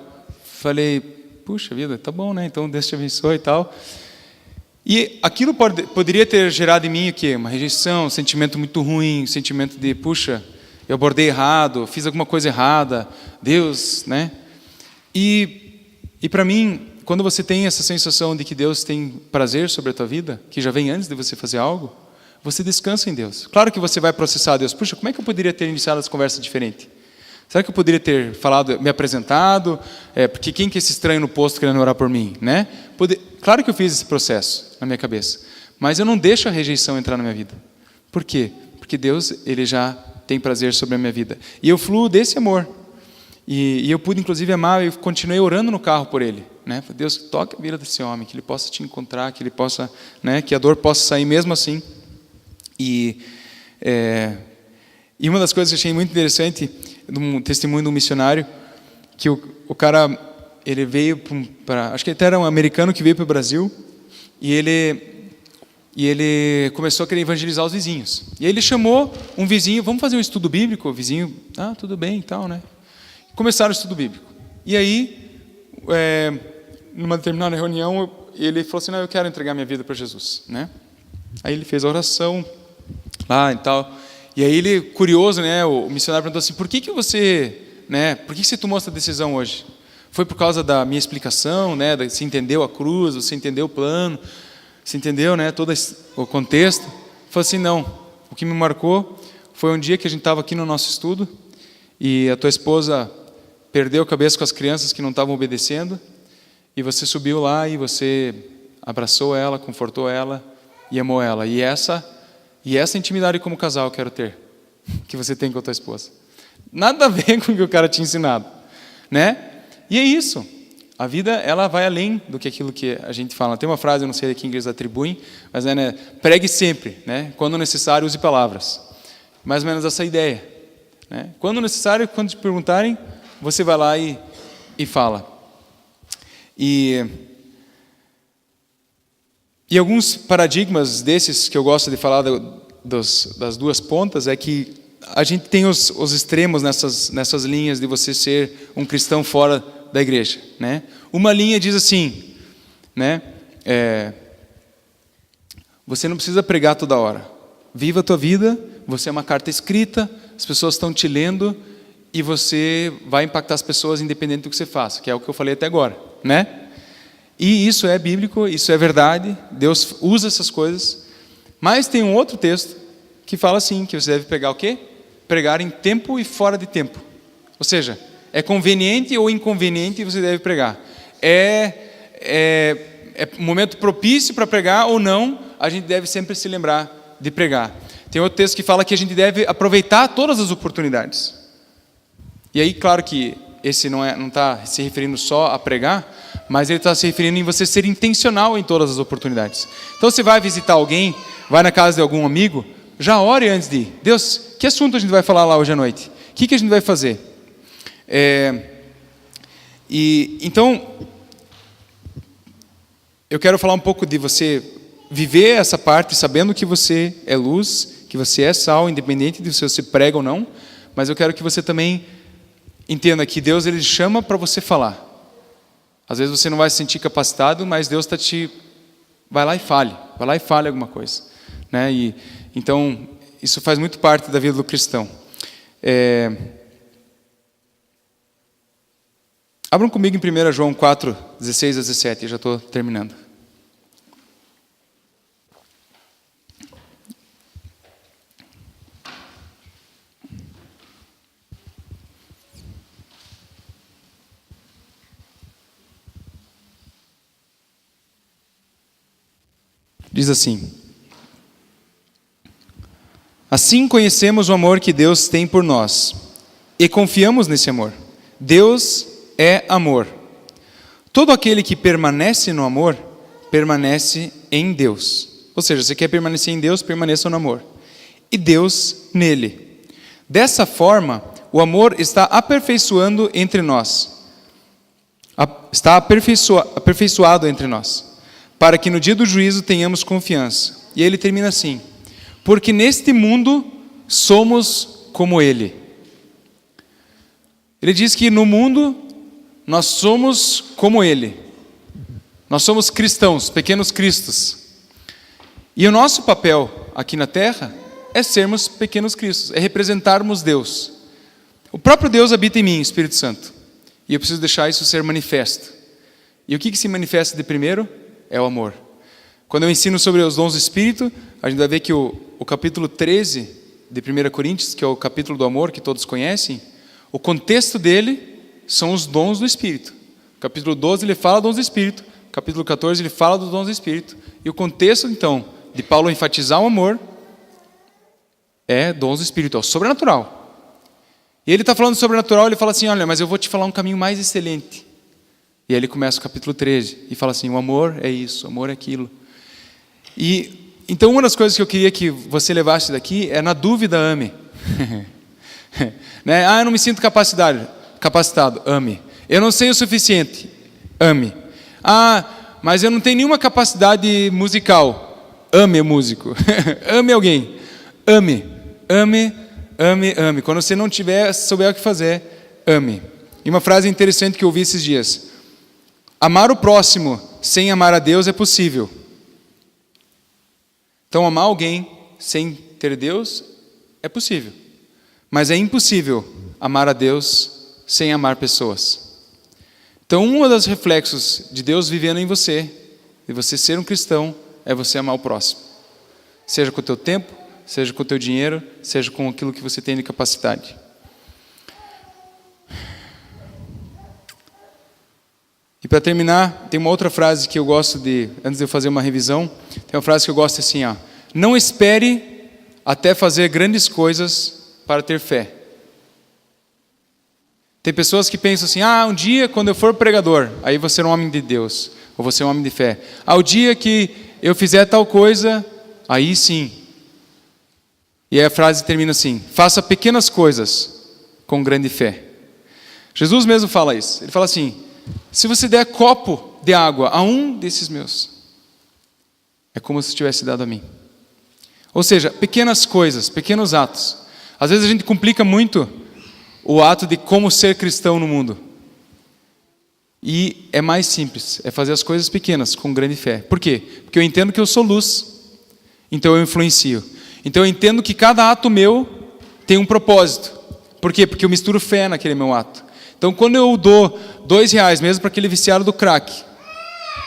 Falei, puxa vida, tá bom, né? Então Deus te abençoe e tal. E aquilo poderia ter gerado em mim o quê? Uma rejeição, um sentimento muito ruim, um sentimento de, puxa, eu abordei errado, fiz alguma coisa errada, Deus, né? E para mim, quando você tem essa sensação de que Deus tem prazer sobre a tua vida, que já vem antes de você fazer algo, você descansa em Deus. Claro que você vai processar Deus. Puxa, como é que eu poderia ter iniciado essa conversa diferente? Será que eu poderia ter me apresentado? Porque quem que é esse estranho no posto querendo orar por mim? Né? Claro que eu fiz esse processo na minha cabeça. Mas eu não deixo a rejeição entrar na minha vida. Por quê? Porque Deus, Ele já tem prazer sobre a minha vida. E eu fluo desse amor. E eu pude, inclusive, amar, e continuei orando no carro por ele. Né? Deus, toque a vida desse homem, que ele possa te encontrar, que ele possa, né, que a dor possa sair mesmo assim. E uma das coisas que eu achei muito interessante, um testemunho de um missionário, que o cara, ele veio para, acho que ele era um americano que veio para o Brasil, e ele começou a querer evangelizar os vizinhos. E aí ele chamou um vizinho, vamos fazer um estudo bíblico? O vizinho, tudo bem e tal, né? Começaram o estudo bíblico. E aí, numa determinada reunião, ele falou assim, não, eu quero entregar minha vida para Jesus, né? Aí ele fez a oração lá e tal. E aí ele, curioso, né, o missionário perguntou assim, por que você tomou essa decisão hoje? Foi por causa da minha explicação, né? Você entendeu a cruz, você entendeu o plano, você entendeu, né? Todo o contexto. Falei assim, não. O que me marcou foi um dia que a gente estava aqui no nosso estudo e a tua esposa perdeu a cabeça com as crianças que não estavam obedecendo e você subiu lá e você abraçou ela, confortou ela e amou ela. E essa intimidade como casal eu quero ter, que você tem com a tua esposa. Nada a ver com o que o cara tinha ensinado, né? E é isso. A vida, ela vai além do que aquilo que a gente fala. Tem uma frase, eu não sei de quem eles atribuem, mas é, né, pregue sempre, né? Quando necessário, use palavras. Mais ou menos essa ideia, né? Quando necessário, quando te perguntarem, você vai lá e fala. E alguns paradigmas desses que eu gosto de falar das duas pontas é que a gente tem os extremos nessas linhas de você ser um cristão fora da igreja, né? Uma linha diz assim, né? Você não precisa pregar toda hora. Viva a tua vida, você é uma carta escrita, as pessoas estão te lendo e você vai impactar as pessoas independente do que você faça, que é o que eu falei até agora, né? E isso é bíblico, isso é verdade, Deus usa essas coisas, mas tem um outro texto que fala assim, que você deve pregar o quê? Pregar em tempo e fora de tempo. Ou seja, é conveniente ou inconveniente você deve pregar. É momento propício para pregar ou não, a gente deve sempre se lembrar de pregar. Tem outro texto que fala que a gente deve aproveitar todas as oportunidades. E aí, claro que esse não está se referindo só a pregar, mas ele está se referindo em você ser intencional em todas as oportunidades. Então, você vai visitar alguém, vai na casa de algum amigo, já ore antes de ir. Deus, que assunto a gente vai falar lá hoje à noite? O que a gente vai fazer? Então, eu quero falar um pouco de você viver essa parte sabendo que você é luz, que você é sal, independente de se você prega ou não, mas eu quero que você também entenda que Deus ele chama para você falar. Às vezes você não vai se sentir capacitado, mas Deus está vai lá e fale alguma coisa, né? E então isso faz muito parte da vida do cristão. Abram comigo em 1 João 4, 16 a 17, eu já estou terminando. Diz assim: assim conhecemos o amor que Deus tem por nós e confiamos nesse amor. Deus é amor. Todo aquele que permanece no amor, permanece em Deus. Ou seja, você quer permanecer em Deus, permaneça no amor. E Deus nele. Dessa forma, o amor está aperfeiçoando entre nós. Está aperfeiçoado entre nós. Para que no dia do juízo tenhamos confiança. E ele termina assim: porque neste mundo somos como ele. Ele diz que no mundo nós somos como ele. Nós somos cristãos, pequenos cristos. E o nosso papel aqui na terra é sermos pequenos cristos, é representarmos Deus. O próprio Deus habita em mim, Espírito Santo. E eu preciso deixar isso ser manifesto. E o que se manifesta de primeiro? É o amor. Quando eu ensino sobre os dons do Espírito, a gente vai ver que o capítulo 13 de 1 Coríntios, que é o capítulo do amor que todos conhecem, o contexto dele são os dons do Espírito. O capítulo 12 ele fala dos dons do Espírito, o capítulo 14 ele fala dos dons do Espírito, e o contexto então de Paulo enfatizar o amor é dons do Espírito, é o sobrenatural. E ele está falando do sobrenatural, ele fala assim, olha, mas eu vou te falar um caminho mais excelente. E aí ele começa o capítulo 13 e fala assim, o amor é isso, o amor é aquilo. E então uma das coisas que eu queria que você levasse daqui é, na dúvida, ame. Né? Eu não me sinto capacitado, ame. Eu não sei o suficiente, ame. Mas eu não tenho nenhuma capacidade musical, ame o músico. Ame alguém, ame. Quando você não souber o que fazer, ame. E uma frase interessante que eu ouvi esses dias: amar o próximo sem amar a Deus é possível. Então, amar alguém sem ter Deus é possível. Mas é impossível amar a Deus sem amar pessoas. Então, um dos reflexos de Deus vivendo em você, de você ser um cristão, é você amar o próximo. Seja com o teu tempo, seja com o teu dinheiro, seja com aquilo que você tem de capacidade. E para terminar, tem uma outra frase que eu gosto de, antes de eu fazer uma revisão, tem uma frase que eu gosto assim, ó: não espere até fazer grandes coisas para ter fé. Tem pessoas que pensam assim, um dia quando eu for pregador, aí vou ser um homem de Deus, ou vou ser um homem de fé. O dia que eu fizer tal coisa, aí sim. E aí a frase termina assim: faça pequenas coisas com grande fé. Jesus mesmo fala isso. Ele fala assim: se você der copo de água a um desses meus, é como se tivesse dado a mim. Ou seja, pequenas coisas, pequenos atos. Às vezes a gente complica muito o ato de como ser cristão no mundo. E é mais simples, é fazer as coisas pequenas com grande fé. Por quê? Porque eu entendo que eu sou luz, então eu influencio. Então eu entendo que cada ato meu tem um propósito. Por quê? Porque eu misturo fé naquele meu ato. Então quando eu dou R$2, mesmo para aquele viciado do crack,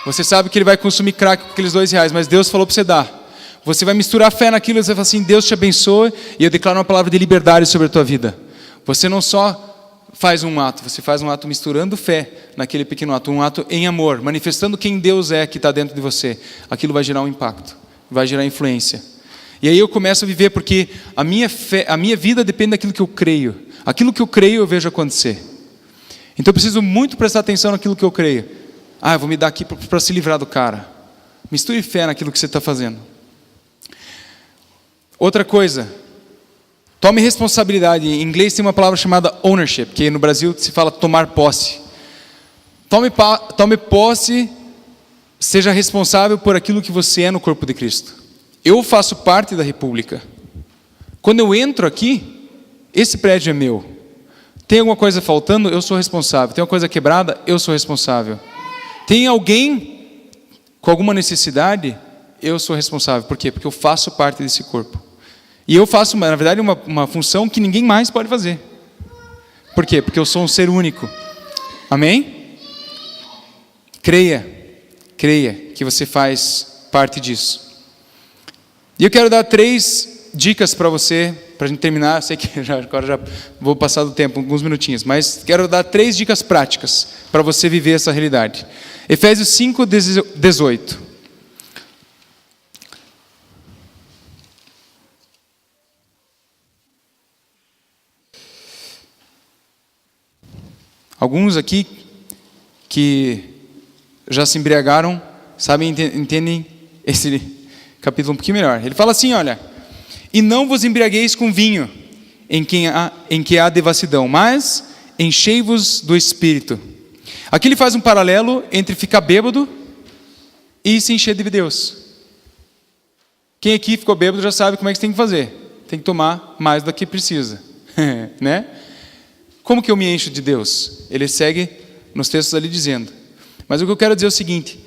você sabe que ele vai consumir crack com aqueles R$2, mas Deus falou para você dar. Você vai misturar fé naquilo e você vai falar assim: Deus te abençoe, e eu declaro uma palavra de liberdade sobre a tua vida. Você não só faz um ato, você faz um ato misturando fé naquele pequeno ato, um ato em amor, manifestando quem Deus é que está dentro de você. Aquilo vai gerar um impacto, vai gerar influência. E aí eu começo a viver, porque a minha fé, a minha vida depende daquilo que eu creio. Aquilo que eu creio eu vejo acontecer. Então eu preciso muito prestar atenção naquilo que eu creio. Eu vou me dar aqui para se livrar do cara. Misture fé naquilo que você está fazendo. Outra coisa, tome responsabilidade. Em inglês tem uma palavra chamada ownership, que no Brasil se fala tomar posse. Tome posse, seja responsável por aquilo que você é no corpo de Cristo. Eu faço parte da República. Quando eu entro aqui, esse prédio é meu. Tem alguma coisa faltando? Eu sou responsável. Tem uma coisa quebrada? Eu sou responsável. Tem alguém com alguma necessidade? Eu sou responsável. Por quê? Porque eu faço parte desse corpo. E eu faço, na verdade, uma função que ninguém mais pode fazer. Por quê? Porque eu sou um ser único. Amém? Creia que você faz parte disso. E eu quero dar 3 dicas para você, para a gente terminar. Sei que agora já vou passar do tempo, alguns minutinhos, mas quero dar 3 dicas práticas para você viver essa realidade. Efésios 5:18. Alguns aqui que já se embriagaram, entendem esse capítulo um pouquinho melhor. Ele fala assim, olha: e não vos embriagueis com vinho, em que há devassidão, mas enchei-vos do Espírito. Aqui ele faz um paralelo entre ficar bêbado e se encher de Deus. Quem aqui ficou bêbado já sabe como é que você tem que fazer. Tem que tomar mais do que precisa. Né? Como que eu me encho de Deus? Ele segue nos textos ali dizendo. Mas o que eu quero dizer é o seguinte: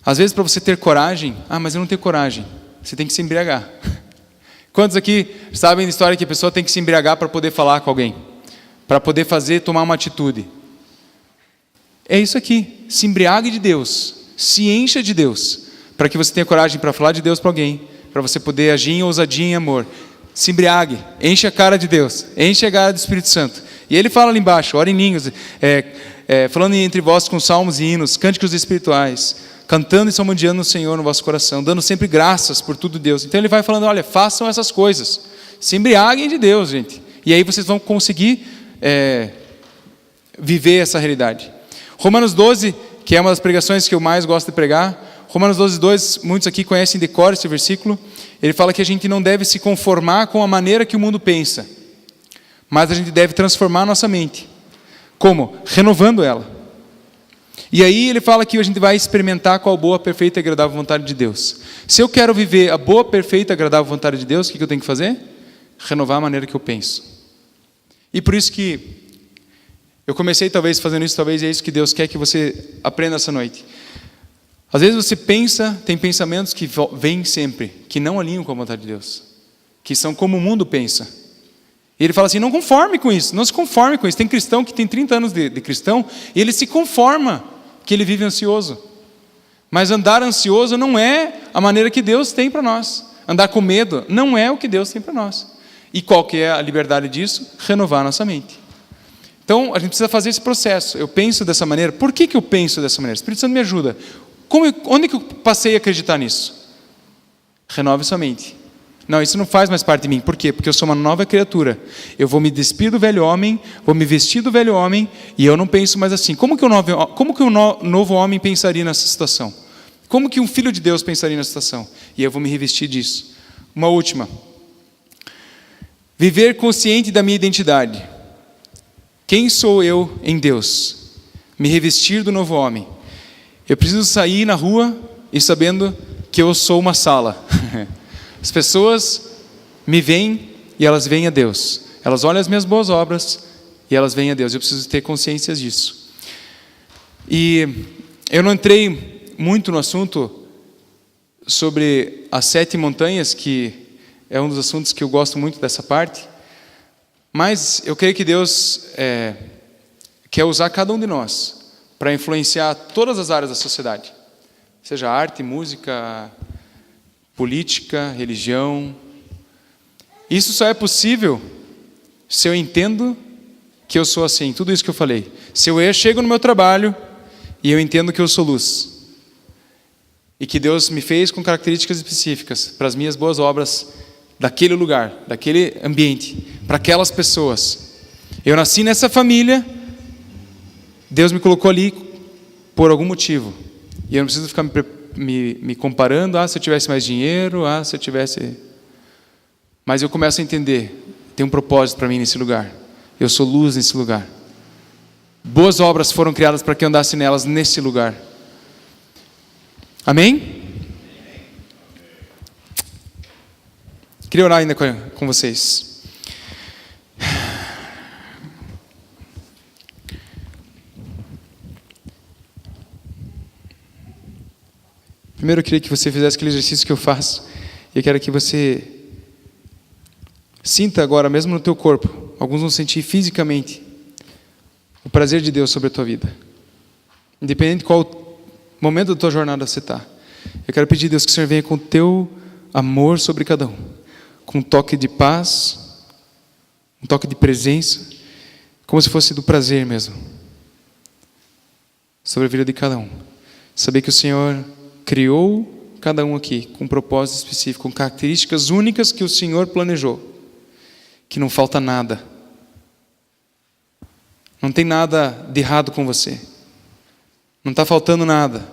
às vezes para você ter coragem, mas eu não tenho coragem, você tem que se embriagar. Quantos aqui sabem da história que a pessoa tem que se embriagar para poder falar com alguém? Para poder tomar uma atitude? É isso aqui, se embriague de Deus, se encha de Deus, para que você tenha coragem para falar de Deus para alguém, para você poder agir em ousadia e em amor. Se embriague, enche a cara de Deus, enche a cara do Espírito Santo. E ele fala ali embaixo: ora em línguas, falando entre vós com salmos e hinos, cânticos espirituais, cantando e salmodiando o Senhor no vosso coração, dando sempre graças por tudo Deus. Então ele vai falando: olha, façam essas coisas, se embriaguem de Deus, gente. E aí vocês vão conseguir viver essa realidade. Romanos 12, que é uma das pregações que eu mais gosto de pregar. Romanos 12:2, muitos aqui conhecem de cor esse versículo. Ele fala que a gente não deve se conformar com a maneira que o mundo pensa, mas a gente deve transformar a nossa mente. Como? Renovando ela. E aí ele fala que a gente vai experimentar qual a boa, perfeita e agradável vontade de Deus. Se eu quero viver a boa, perfeita e agradável vontade de Deus, o que eu tenho que fazer? Renovar a maneira que eu penso. E por isso que eu comecei talvez fazendo isso, talvez é isso que Deus quer que você aprenda essa noite. Às vezes você pensa, tem pensamentos que vêm sempre, que não alinham com a vontade de Deus, que são como o mundo pensa. E ele fala assim, não conforme com isso, não se conforme com isso. Tem cristão que tem 30 anos de cristão e ele se conforma que ele vive ansioso. Mas andar ansioso não é a maneira que Deus tem para nós. Andar com medo não é o que Deus tem para nós. E qual que é a liberdade disso? Renovar nossa mente. Então, a gente precisa fazer esse processo. Eu penso dessa maneira. Por que eu penso dessa maneira? O Espírito Santo me ajuda. Onde que eu passei a acreditar nisso? Renove sua mente. Não, isso não faz mais parte de mim. Por quê? Porque eu sou uma nova criatura. Eu vou me despir do velho homem, vou me vestir do velho homem, e eu não penso mais assim. Como que um novo homem pensaria nessa situação? Como que um filho de Deus pensaria nessa situação? E eu vou me revestir disso. Uma última. Viver consciente da minha identidade. Quem sou eu em Deus? Me revestir do novo homem. Eu preciso sair na rua e sabendo que eu sou uma sala. As pessoas me veem e elas veem a Deus. Elas olham as minhas boas obras e elas veem a Deus. Eu preciso ter consciência disso. E eu não entrei muito no assunto sobre as 7 montanhas, que é um dos assuntos que eu gosto muito dessa parte. Mas eu creio que Deus quer usar cada um de nós para influenciar todas as áreas da sociedade. Seja arte, música, política, religião. Isso só é possível se eu entendo que eu sou assim, tudo isso que eu falei. Se eu chego no meu trabalho e eu entendo que eu sou luz. E que Deus me fez com características específicas para as minhas boas obras daquele lugar, daquele ambiente, para aquelas pessoas. Eu nasci nessa família, Deus me colocou ali por algum motivo. E eu não preciso ficar me comparando, se eu tivesse mais dinheiro, se eu tivesse... Mas eu começo a entender, tem um propósito para mim nesse lugar. Eu sou luz nesse lugar. Boas obras foram criadas para que eu andasse nelas nesse lugar. Amém? Queria orar ainda com vocês. Primeiro eu queria que você fizesse aquele exercício que eu faço. Eu quero que você sinta agora, mesmo no teu corpo, alguns vão sentir fisicamente o prazer de Deus sobre a tua vida. Independente de qual momento da tua jornada você está. Eu quero pedir a Deus que o Senhor venha com o teu amor sobre cada um. Com um toque de paz, um toque de presença, como se fosse do prazer mesmo. Sobre a vida de cada um. Saber que o Senhor criou cada um aqui com um propósito específico, com características únicas que o Senhor planejou. Que não falta nada. Não tem nada de errado com você. Não está faltando nada.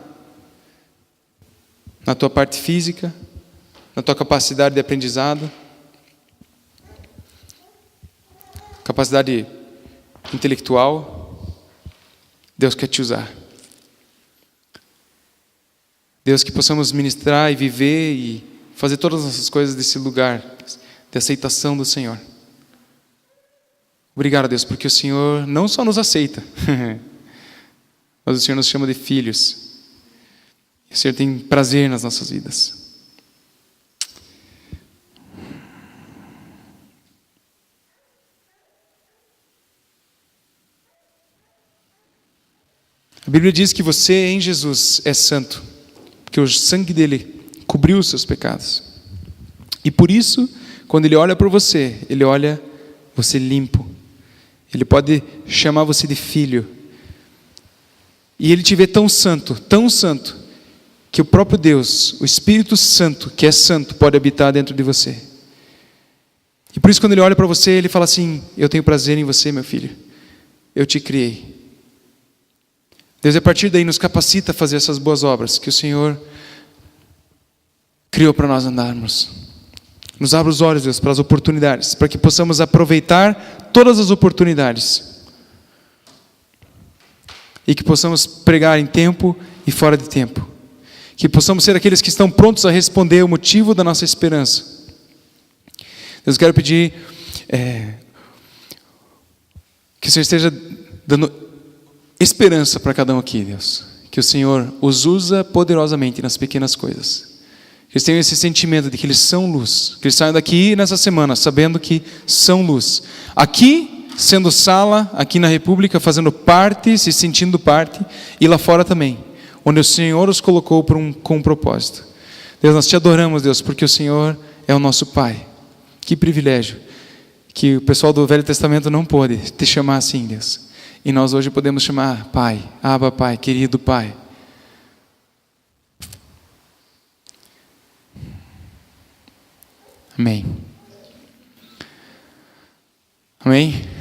Na tua parte física, na tua capacidade de aprendizado, capacidade intelectual, Deus quer te usar. Deus, que possamos ministrar e viver e fazer todas essas coisas desse lugar de aceitação do Senhor. Obrigado, Deus, porque o Senhor não só nos aceita, mas o Senhor nos chama de filhos. O Senhor tem prazer nas nossas vidas. A Bíblia diz que você em Jesus é santo, porque o sangue dele cobriu os seus pecados. E por isso, quando ele olha para você, ele olha você limpo. Ele pode chamar você de filho. E ele te vê tão santo, que o próprio Deus, o Espírito Santo, que é santo, pode habitar dentro de você. E por isso, quando ele olha para você, ele fala assim: eu tenho prazer em você, meu filho. Eu te criei. Deus, a partir daí, nos capacita a fazer essas boas obras que o Senhor criou para nós andarmos. Nos abre os olhos, Deus, para as oportunidades, para que possamos aproveitar todas as oportunidades. E que possamos pregar em tempo e fora de tempo. Que possamos ser aqueles que estão prontos a responder o motivo da nossa esperança. Deus, eu quero pedir que o Senhor esteja dando esperança para cada um aqui, Deus. Que o Senhor os usa poderosamente nas pequenas coisas. Que Eles têm esse sentimento de que eles são luz. Que eles saem daqui nessa semana sabendo que são luz. Aqui, sendo sala, aqui na República, fazendo parte, se sentindo parte, e lá fora também, onde o Senhor os colocou com um propósito. Deus, nós te adoramos, Deus, porque o Senhor é o nosso Pai. Que privilégio que o pessoal do Velho Testamento não pôde te chamar assim, Deus. E nós hoje podemos chamar Pai, Abba Pai, querido Pai. Amém. Amém.